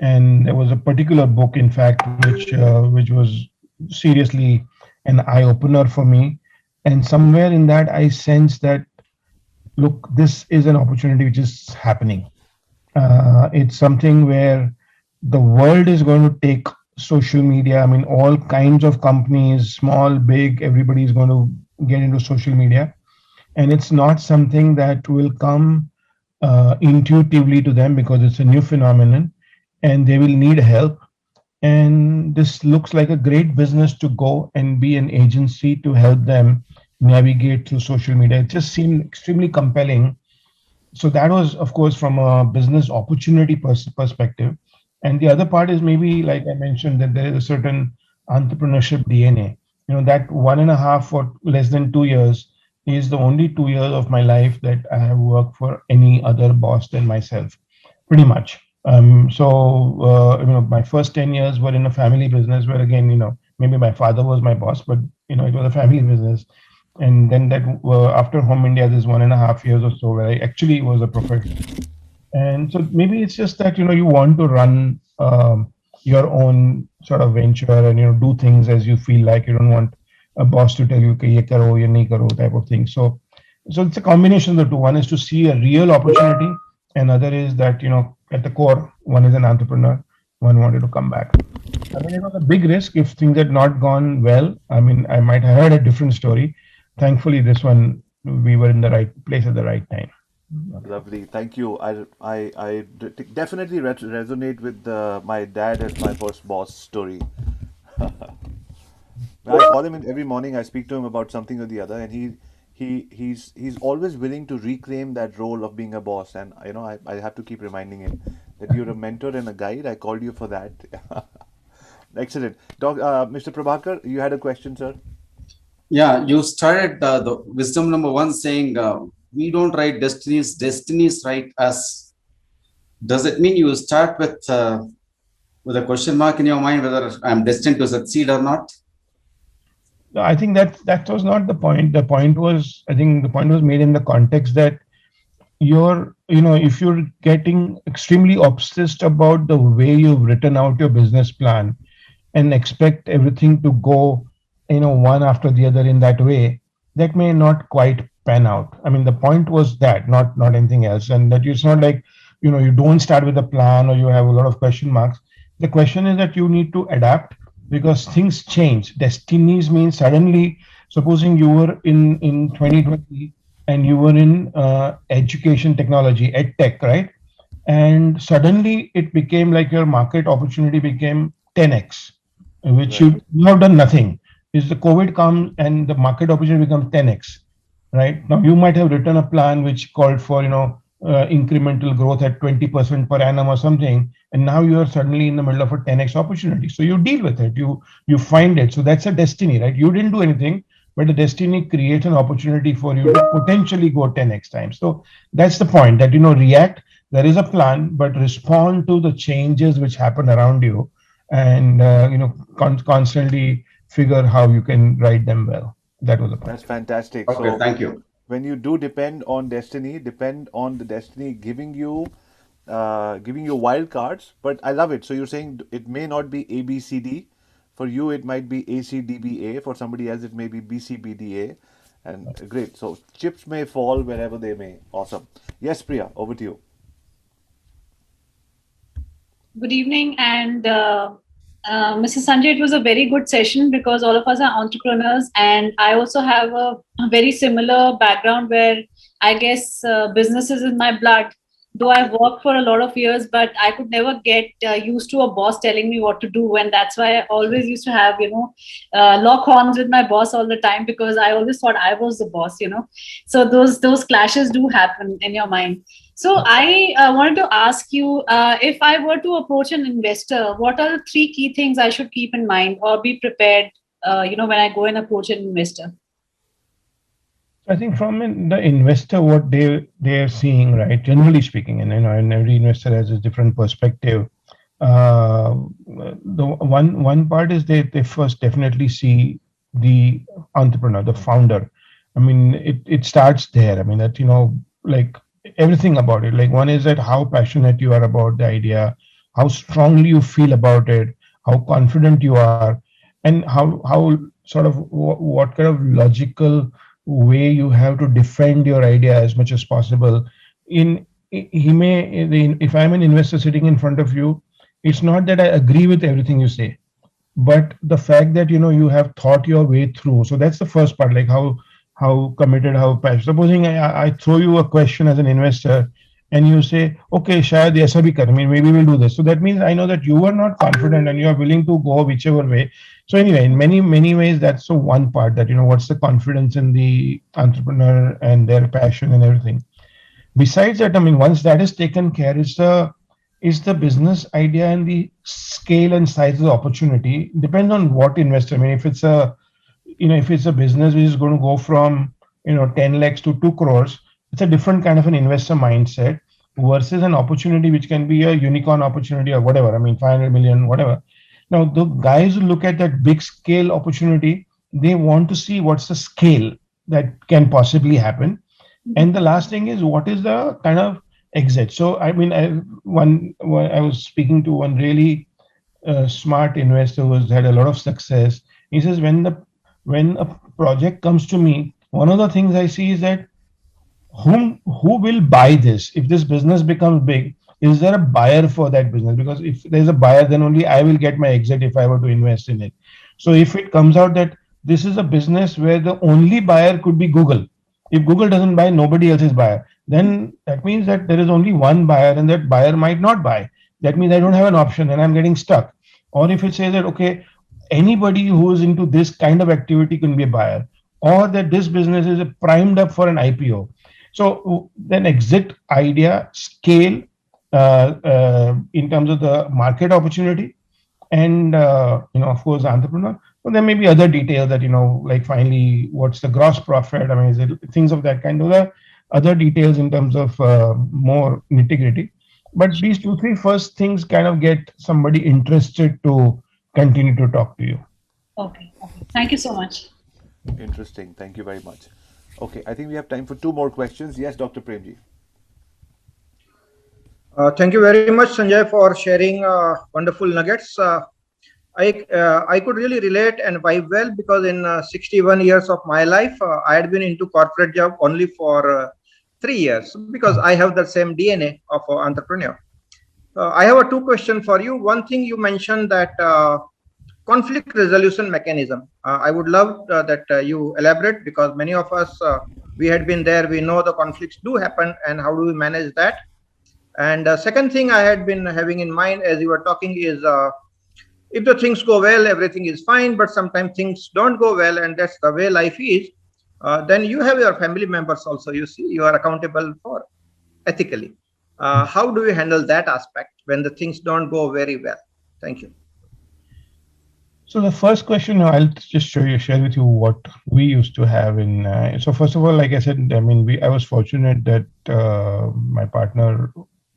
And there was a particular book, in fact, which was seriously an eye opener for me. And somewhere in that, I sensed that, look, this is an opportunity which is happening. It's something where the world is going to take social media. I mean, all kinds of companies, small, big, everybody is going to get into social media. And it's not something that will come intuitively to them, because it's a new phenomenon and they will need help. And this looks like a great business to go and be an agency to help them navigate through social media. It just seemed extremely compelling. So that was, of course, from a business opportunity perspective. And the other part is, maybe, like I mentioned, that there is a certain entrepreneurship DNA. That 1.5 or less than 2 years is the only 2 years of my life that I have worked for any other boss than myself, pretty much. My first 10 years were in a family business where, again, maybe my father was my boss, but it was a family business. And then that after Home India, this 1.5 years or so where I actually was a professional. And so maybe it's just that you want to run your own sort of venture and do things as you feel like. You don't want a boss to tell you कि ये करो ये नहीं करो type of thing. So it's a combination of the two. One is to see a real opportunity, and other is that at the core, one is an entrepreneur. One wanted to come back. I mean, it was a big risk. If things had not gone well, I mean, I might have had a different story. thankfully, this one we were in the right place at the right time. Lovely. Thank you. Definitely resonate with my dad as my first boss story. I call him in every morning. I speak to him about something or the other, and he's always willing to reclaim that role of being a boss. And I have to keep reminding him that you're a mentor and a guide. I called you for that. Excellent. Mr. Prabhakar, you had a question, sir? Yeah, you started the wisdom number one saying we don't write destinies, destinies write us. Does it mean you start with a question mark in your mind whether I'm destined to succeed or not? I think that was not the point. The point was, I think the point was made in the context that if you're getting extremely obsessed about the way you've written out your business plan and expect everything to go, one after the other in that way, that may not quite pan out. I mean, the point was that, not anything else, and that it's not like, you don't start with a plan or you have a lot of question marks. The question is that you need to adapt because things change. Destinies means suddenly, supposing you were in 2020 and you were in education technology, ed tech, right? And suddenly it became like your market opportunity became 10x, which Right. you have done nothing. Is the COVID comes and the market opportunity becomes 10x, right? Now you might have written a plan which called for incremental growth at 20% per annum or something, and now you are suddenly in the middle of a 10x opportunity. So you deal with it. You find it. So that's a destiny, right? You didn't do anything, but the destiny creates an opportunity for you to potentially go 10x times. So that's the point that react. There is a plan, but respond to the changes which happen around you, and constantly figure how you can write them well. That was the point. That's fantastic. Okay, So thank you. when you do depend on destiny, depend on the destiny giving you wild cards. But I love it. So you're saying it may not be A B C D. For you, it might be A C D B A. For somebody else, it may be B C B D A. And great. So chips may fall wherever they may. Awesome. Yes, Priya, over to you. Good evening, and Mrs. Sanjay, it was a very good session because all of us are entrepreneurs, and I also have a very similar background where I guess business is in my blood. Though I've worked for a lot of years, but I could never get used to a boss telling me what to do, and that's why I always used to have, lock horns with my boss all the time because I always thought I was the boss. So those clashes do happen in your mind. So I wanted to ask you, if I were to approach an investor, what are the three key things I should keep in mind or be prepared, when I go and approach an investor? I think from the investor, what they are seeing, right? Generally speaking, and every investor has a different perspective. The one part is they first definitely see the entrepreneur, the founder. I mean, it starts there. I mean that like everything about it. Like one is that how passionate you are about the idea, how strongly you feel about it, how confident you are, and how sort of what kind of logical way you have to defend your idea as much as possible. In he may if I'm an investor sitting in front of you, it's not that I agree with everything you say, but the fact that you have thought your way through. So that's the first part, like how committed, how passionate. Supposing I throw you a question as an investor and you say, okay, shayad aisa bhi kar, I mean, maybe we'll do this. So that means I know that you are not confident and you are willing to go whichever way. So anyway, in many ways, that's the one part, that what's the confidence in the entrepreneur and their passion and everything. Besides that, I mean, once that is taken care, is the business idea and the scale and size of the opportunity. Depends on what investor. I mean, if it's a business which is going to go from 10 lakhs to 2 crores, it's a different kind of an investor mindset versus an opportunity which can be a unicorn opportunity or whatever. I mean, 500 million, whatever. Now, the guys who look at that big scale opportunity, they want to see what's the scale that can possibly happen. And the last thing is, what is the kind of exit? So, I mean, I was speaking to one really smart investor who's had a lot of success. He says, when a project comes to me, one of the things I see is that who will buy this if this business becomes big. Is there a buyer for that business? Because if there's a buyer, then only I will get my exit if I were to invest in it. So if it comes out that this is a business where the only buyer could be Google. If Google doesn't buy, nobody else is buyer. Then that means that there is only one buyer, and that buyer might not buy. That means I don't have an option and I'm getting stuck. Or if it says that, okay, anybody who is into this kind of activity can be a buyer, or that this business is primed up for an IPO. So then exit, idea, scale, in terms of the market opportunity, and of course, the entrepreneur. So there may be other details that, like finally, what's the gross profit? I mean, is it things of that kind of the other details in terms of more nitty-gritty. But these two, three first things kind of get somebody interested to continue to talk to you. Okay. Okay. Thank you so much. Interesting. Thank you very much. Okay, I think we have time for two more questions. Yes, Dr. Premji. Thank you very much, Sanjay, for sharing wonderful nuggets. I could really relate and vibe well because in 61 years of my life, I had been into corporate job only for 3 years because I have the same DNA of an entrepreneur. I have a two question for you. One thing you mentioned that conflict resolution mechanism. I would love that you elaborate because many of us, we had been there. We know the conflicts do happen and how do we manage that? And second thing I had been having in mind as you were talking is if the things go well, everything is fine, but sometimes things don't go well, and that's the way life is. Then you have your family members also, you see, you are accountable for ethically. How do you handle that aspect when the things don't go very well? Thank you. So the first question, I'll just share with you what we used to have in. So first of all, like I said, I mean, I was fortunate that my partner,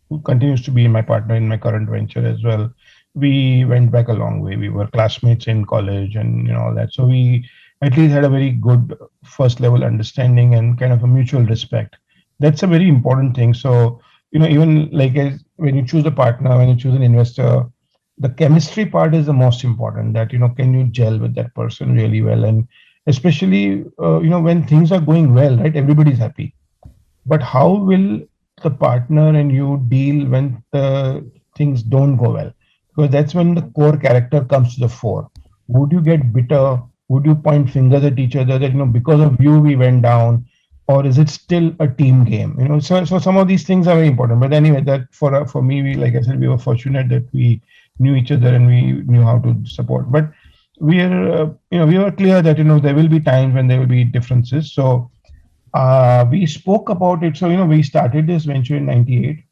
who continues to be my partner in my current venture as well, we went back a long way. We were classmates in college and all that. So we at least had a very good first level understanding and kind of a mutual respect. That's a very important thing. So even like when you choose a partner, when you choose an investor, the chemistry part is the most important, that can you gel with that person really well, and especially when things are going well, right, everybody's happy. But how will the partner and you deal when the things don't go well? Because that's when the core character comes to the fore. Would you get bitter? Would you point fingers at each other that because of you we went down? Or is it still a team game? So some of these things are very important. But anyway, that for me, like I said, we were fortunate that we knew each other and we knew how to support. But we are, we were clear that there will be times when there will be differences. So we spoke about it. So we started this venture in '98,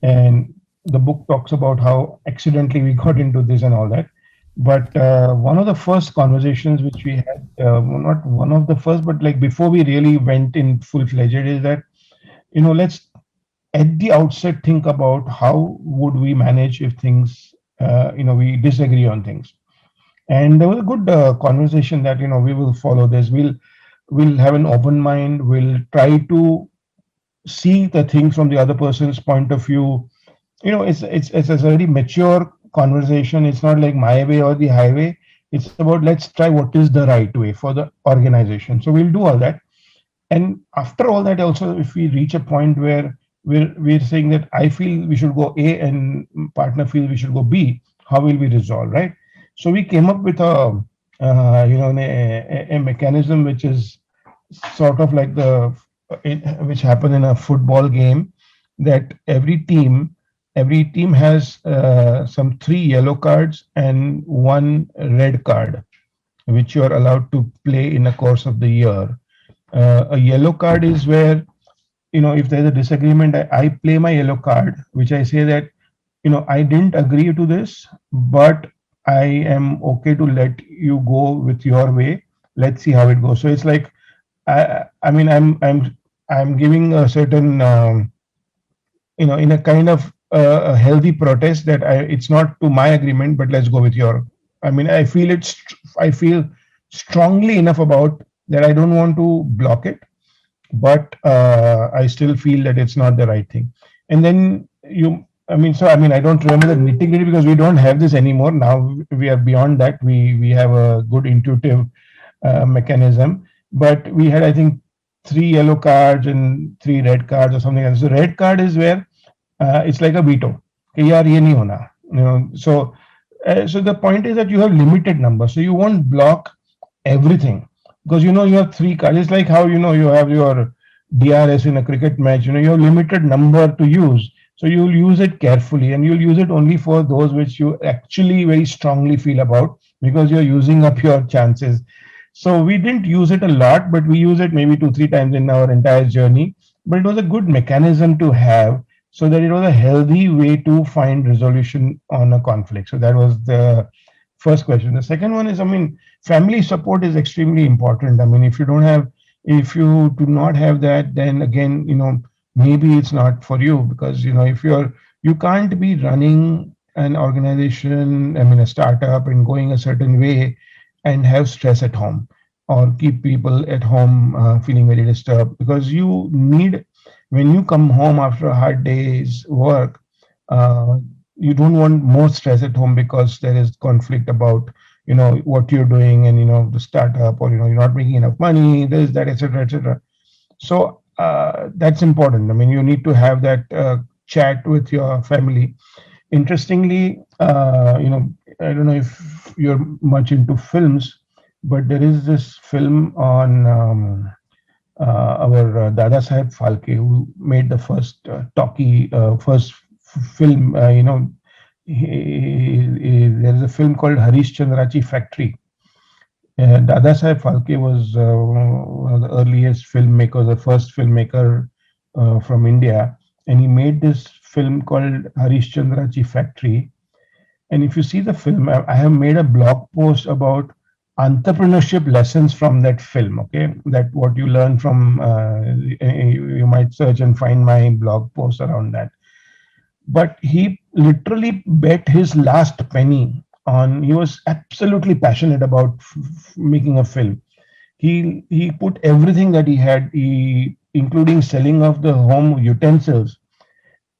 and the book talks about how accidentally we got into this and all that. But one of the first conversations which we had, not one of the first, but like before we really went in full-fledged, is that let's at the outset think about how would we manage if things we disagree on things. And there was a good conversation that we will follow this, we'll have an open mind, we'll try to see the things from the other person's point of view. It's a very mature conversation. It's not like my way or the highway. It's about let's try what is the right way for the organization. So we'll do all that. And after all that, also, if we reach a point where we're saying that I feel we should go A and partner feels we should go B, how will we resolve, right? So we came up with a mechanism which is sort of like which happened in a football game, that every team has some 3 yellow cards and 1 red card, which you are allowed to play in the course of the year. A yellow card is where, if there's a disagreement, I play my yellow card, which I say that, I didn't agree to this, but I am okay to let you go with your way. Let's see how it goes. So it's like, I'm giving a certain, in a kind of a healthy protest that it's not to my agreement, but let's go with your. I feel strongly enough about that. I don't want to block it, but I still feel that it's not the right thing. And then I don't remember the nitty-gritty because we don't have this anymore. Now we are beyond that. We have a good intuitive mechanism, but we had, I think, 3 yellow cards and 3 red cards or something else. So red card is where it's like a veto. कि यार ये नहीं होना. So the point is that you have limited numbers, so you won't block everything, because you have three cards. It's like how you have your DRS in a cricket match. You have limited number to use, so you'll use it carefully, and you'll use it only for those which you actually very strongly feel about, because you're using up your chances. So we didn't use it a lot, but we use it maybe 2 3 times in our entire journey. But it was a good mechanism to have, so that it was a healthy way to find resolution on a conflict. So that was the first question. The second one is, I mean, family support is extremely important. I mean, if you do not have that, then again, maybe it's not for you, because if you can't be running an organization, I mean, a startup, and going a certain way and have stress at home, or keep people at home feeling very disturbed, because you need, when you come home after a hard day's work, uh, you don't want more stress at home, because there is conflict about what you're doing, and the startup, or you're not making enough money, this, that, etc., etc. So that's important. I mean, you need to have that chat with your family. Interestingly, I don't know if you're much into films, but there is this film on our Dada Saheb Phalke, who made the first first film. There is a film called Harish Chandrachi Factory. Dada Saheb Phalke was one of the earliest filmmakers, the first filmmaker from India, and he made this film called Harish Chandrachi Factory. And if you see the film, I have made a blog post about entrepreneurship lessons from that film. Okay, that what you learn from, you might search and find my blog post around that. But he literally bet his last penny on. He was absolutely passionate about making a film. He put everything that he had, including selling of the home utensils.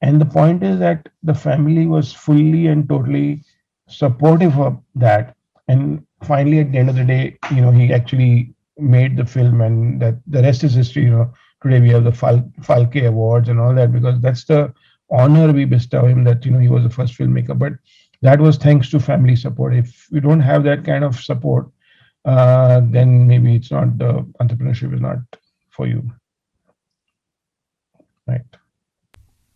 And the point is that the family was fully and totally supportive of that. And finally, at the end of the day, he actually made the film, and that the rest is history. Today we have the Falke Awards and all that, because that's the honor we bestow him, that he was the first filmmaker. But that was thanks to family support. If you don't have that kind of support, then maybe it's not, the entrepreneurship is not for you. Right.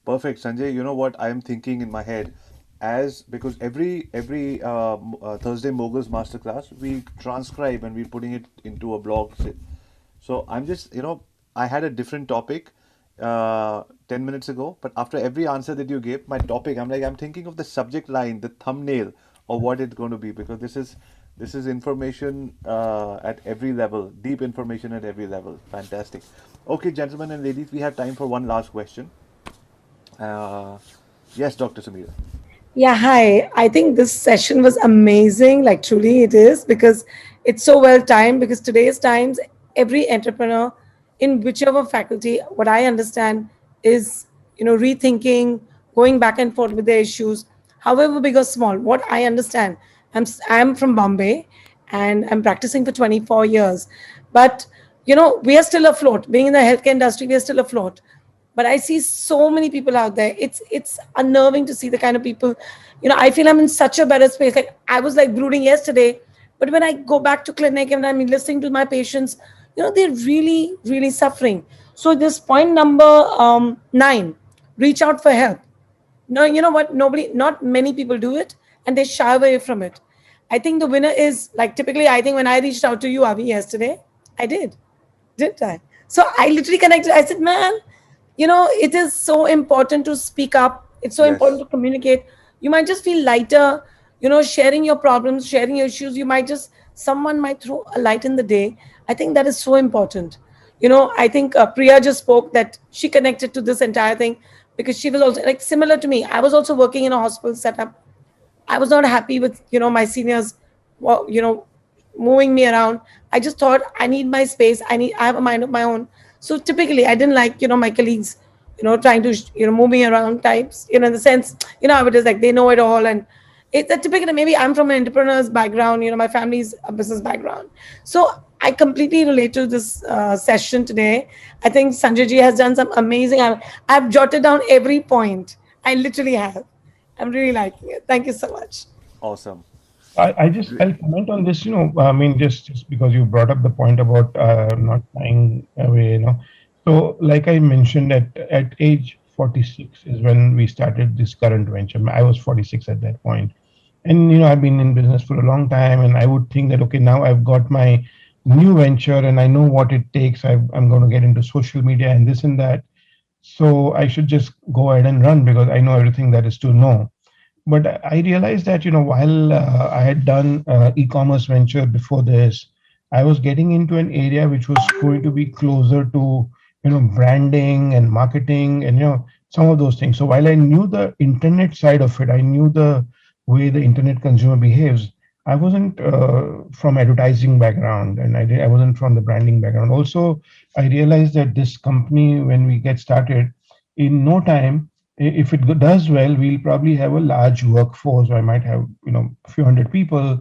Perfect, Sanjay. You know what I am thinking in my head, as because every Thursday Moguls Masterclass we transcribe and we're putting it into a blog. So I'm just, I had a different topic 10 minutes ago, but after every answer that you gave, my topic, I'm thinking of the subject line, the thumbnail of what it's going to be, because this is information at every level, deep information at every level. Fantastic. Okay, gentlemen and ladies, we have time for one last question. Uh, yes, Dr. Samira. Yeah, hi. I think this session was amazing. Like, truly, it is because it's so well timed. Because today's times, every entrepreneur in whichever faculty, what I understand is, rethinking, going back and forth with their issues, however big or small. What I understand, I'm from Bombay and I'm practicing for 24 years. But, we are still afloat. Being in the healthcare industry, we are still afloat, but I see so many people out there. It's unnerving to see the kind of people. I feel I'm in such a better space. Like, I was like brooding yesterday, but when I go back to clinic and I'm listening to my patients, they're really, really suffering. So this point number 9, reach out for help. No, you know what? Not many people do it, and they shy away from it. I think the winner is, like, typically, I think when I reached out to you, Avi, yesterday, I didn't I? So I literally connected. I said, man, it is so important to speak up. It's so important Yes. to communicate. You might just feel lighter, sharing your problems, sharing your issues. Someone might throw a light in the day. I think that is so important. I think Priya just spoke that she connected to this entire thing because she was also like similar to me. I was also working in a hospital setup. I was not happy with, my seniors, well, moving me around. I just thought I need my space. I have a mind of my own. So typically I didn't like, my colleagues, trying to, move me around types, in the sense, how it is like they know it all. And it's a typical, maybe I'm from an entrepreneur's background, my family's a business background. So I completely relate to this session today. I think Sanjay ji has done some amazing, I've jotted down every point. I literally have. I'm really liking it. Thank you so much. Awesome. I'll comment on this. I mean, just because you brought up the point about not shying away. So like I mentioned, at age 46 is when we started this current venture. I was 46 at that point, and I've been in business for a long time, and I would think that, okay, now I've got my new venture and I know what it takes. I'm going to get into social media and this and that, so I should just go ahead and run because I know everything that is to know. But I realized that, while I had done e-commerce venture before this, I was getting into an area which was going to be closer to, branding and marketing and, some of those things. So while I knew the internet side of it, I knew the way the internet consumer behaves. I wasn't from advertising background, and I wasn't from the branding background. Also, I realized that this company, when we get started, in no time, if it does well, we'll probably have a large workforce. I might have, a few hundred people.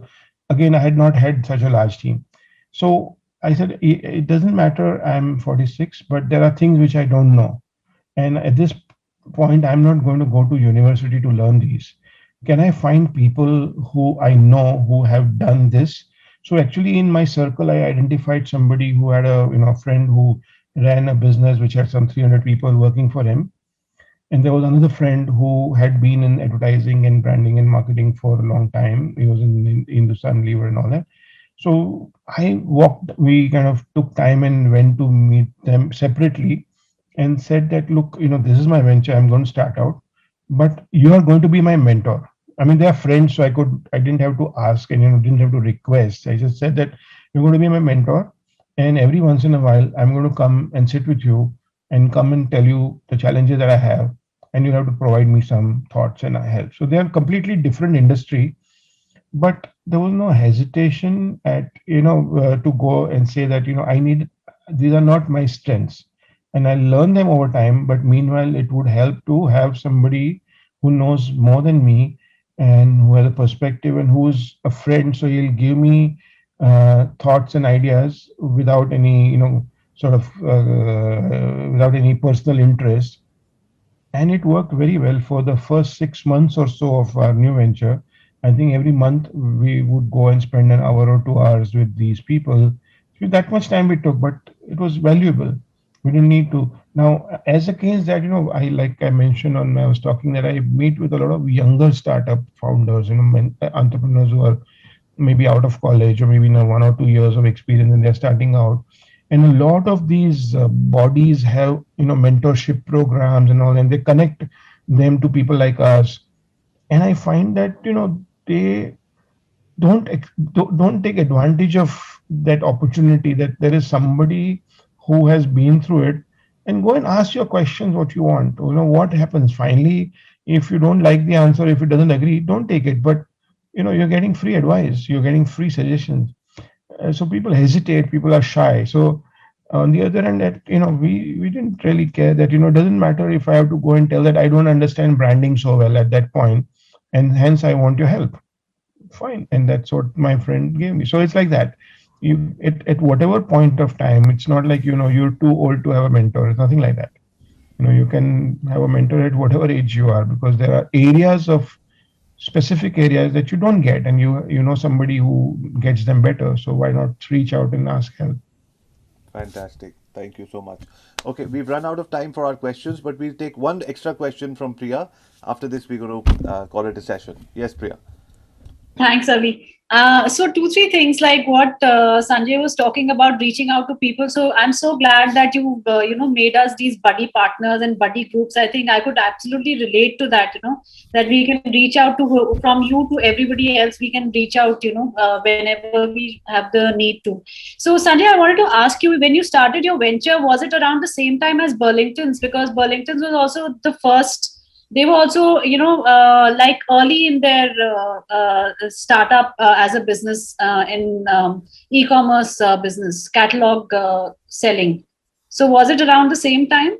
Again, I had not had such a large team. So I said, it doesn't matter, I'm 46, but there are things which I don't know. And at this point, I'm not going to go to university to learn these. Can I find people who I know who have done this? So actually, in my circle, I identified somebody who had a, friend who ran a business which had some 300 people working for him, and there was another friend who had been in advertising and branding and marketing for a long time. He was in Hindustan Lever and all that. So we kind of took time and went to meet them separately and said that, look, this is my venture. I'm going to start out, but you are going to be my mentor. I mean, they are friends, so I didn't have to ask and, didn't have to request. I just said that you're going to be my mentor. And every once in a while, I'm going to come and sit with you and come and tell you the challenges that I have, and you have to provide me some thoughts and help. So they are completely different industry, but there was no hesitation at to go and say that I need, these are not my strengths, and I learn them over time. But meanwhile, it would help to have somebody who knows more than me and who has a perspective and who's a friend. So he'll give me thoughts and ideas without any sort of without any personal interest. And it worked very well for the first 6 months or so of our new venture. I think every month we would go and spend an hour or 2 hours with these people. So that much time we took, but it was valuable. We didn't need to. Now, as against that, I, like I mentioned on, I was talking that I meet with a lot of younger startup founders, entrepreneurs who are maybe out of college or maybe 1 or 2 years of experience and they're starting out. And a lot of these bodies have mentorship programs and all, and they connect them to people like us. And I find that they don't take advantage of that opportunity, that there is somebody who has been through it, and go and ask your questions what you want. What happens finally if you don't like the answer, if it doesn't agree, don't take it. But you're getting free advice, you're getting free suggestions. So people hesitate, people are shy. So on the other hand, that we didn't really care that it doesn't matter if I have to go and tell that I don't understand branding so well at that point, and hence I want your help. Fine. And that's what my friend gave me. So it's like that. You at whatever point of time, it's not like you're too old to have a mentor. It's nothing like that. You can have a mentor at whatever age you are, because there are areas of specific areas that you don't get, and you know somebody who gets them better. So why not reach out and ask help? Fantastic. Thank you so much. Okay, we've run out of time for our questions, but we'll take one extra question from Priya. After this, we're going to call it a session. Yes, Priya. Thanks, Avi. So 2, 3 things like what Sanjay was talking about, reaching out to people. So I'm so glad that you made us these buddy partners and buddy groups. I think I could absolutely relate to that. That we can reach out to, from you to everybody else. We can reach out, whenever we have the need to. So Sanjay, I wanted to ask you, when you started your venture, was it around the same time as Burlington's? Because Burlington's was also the first. They were also, like early in their startup as a business in e-commerce business, catalog selling. So was it around the same time?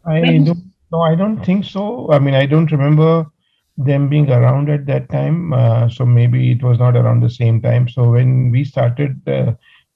I don't think so. I mean, I don't remember them being around at that time. So maybe it was not around the same time. So when we started,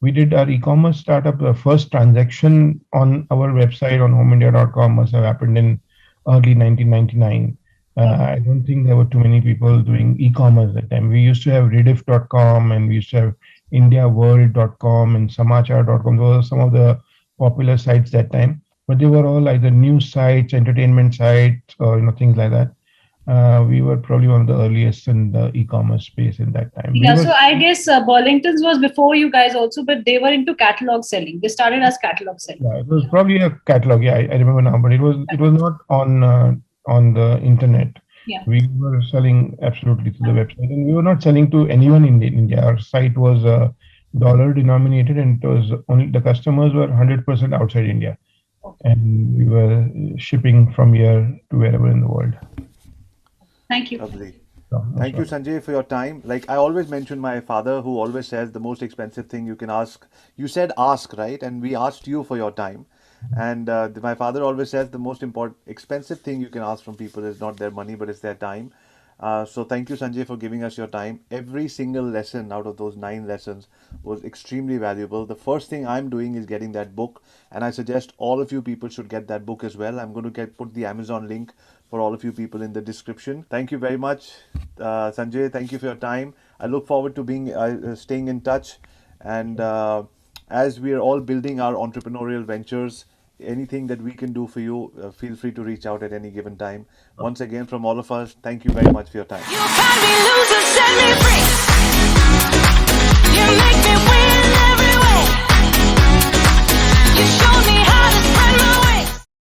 we did our e-commerce startup. The first transaction on our website on homeindia.com must have happened in early 1999. I don't think there were too many people doing e-commerce at that time. We used to have rediff.com and we used to have indiaworld.com and samachar.com. Those are some of the popular sites that time, but they were all either news sites, entertainment sites, or things like that. We were probably one of the earliest in the e-commerce space in that time. Yeah, so I guess Burlington's was before you guys also, but they were into catalog selling. They started as catalog selling. Yeah, it was probably a catalog. Yeah, I remember now, but it was not on the internet. Yeah. We were selling absolutely through the website, and we were not selling to anyone in India. Our site was dollar denominated, and it was only the customers were 100% outside India, and we were shipping from here to wherever in the world. Thank you. Lovely. So, Thank you, Sanjay, for your time. Like I always mention my father, who always says the most expensive thing you can ask. You said ask, right? And we asked you for your time. And my father always says the most important, expensive thing you can ask from people is not their money, but it's their time. So thank you, Sanjay, for giving us your time. Every single lesson out of those 9 lessons was extremely valuable. The first thing I'm doing is getting that book, and I suggest all of you people should get that book as well. I'm going to put the Amazon link for all of you people in the description. Thank you very much, Sanjay. Thank you for your time. I look forward to staying in touch, and as we are all building our entrepreneurial ventures, anything that we can do for you, feel free to reach out at any given time. Once again, from all of us, thank you very much for your time. You find me loser, set me free. You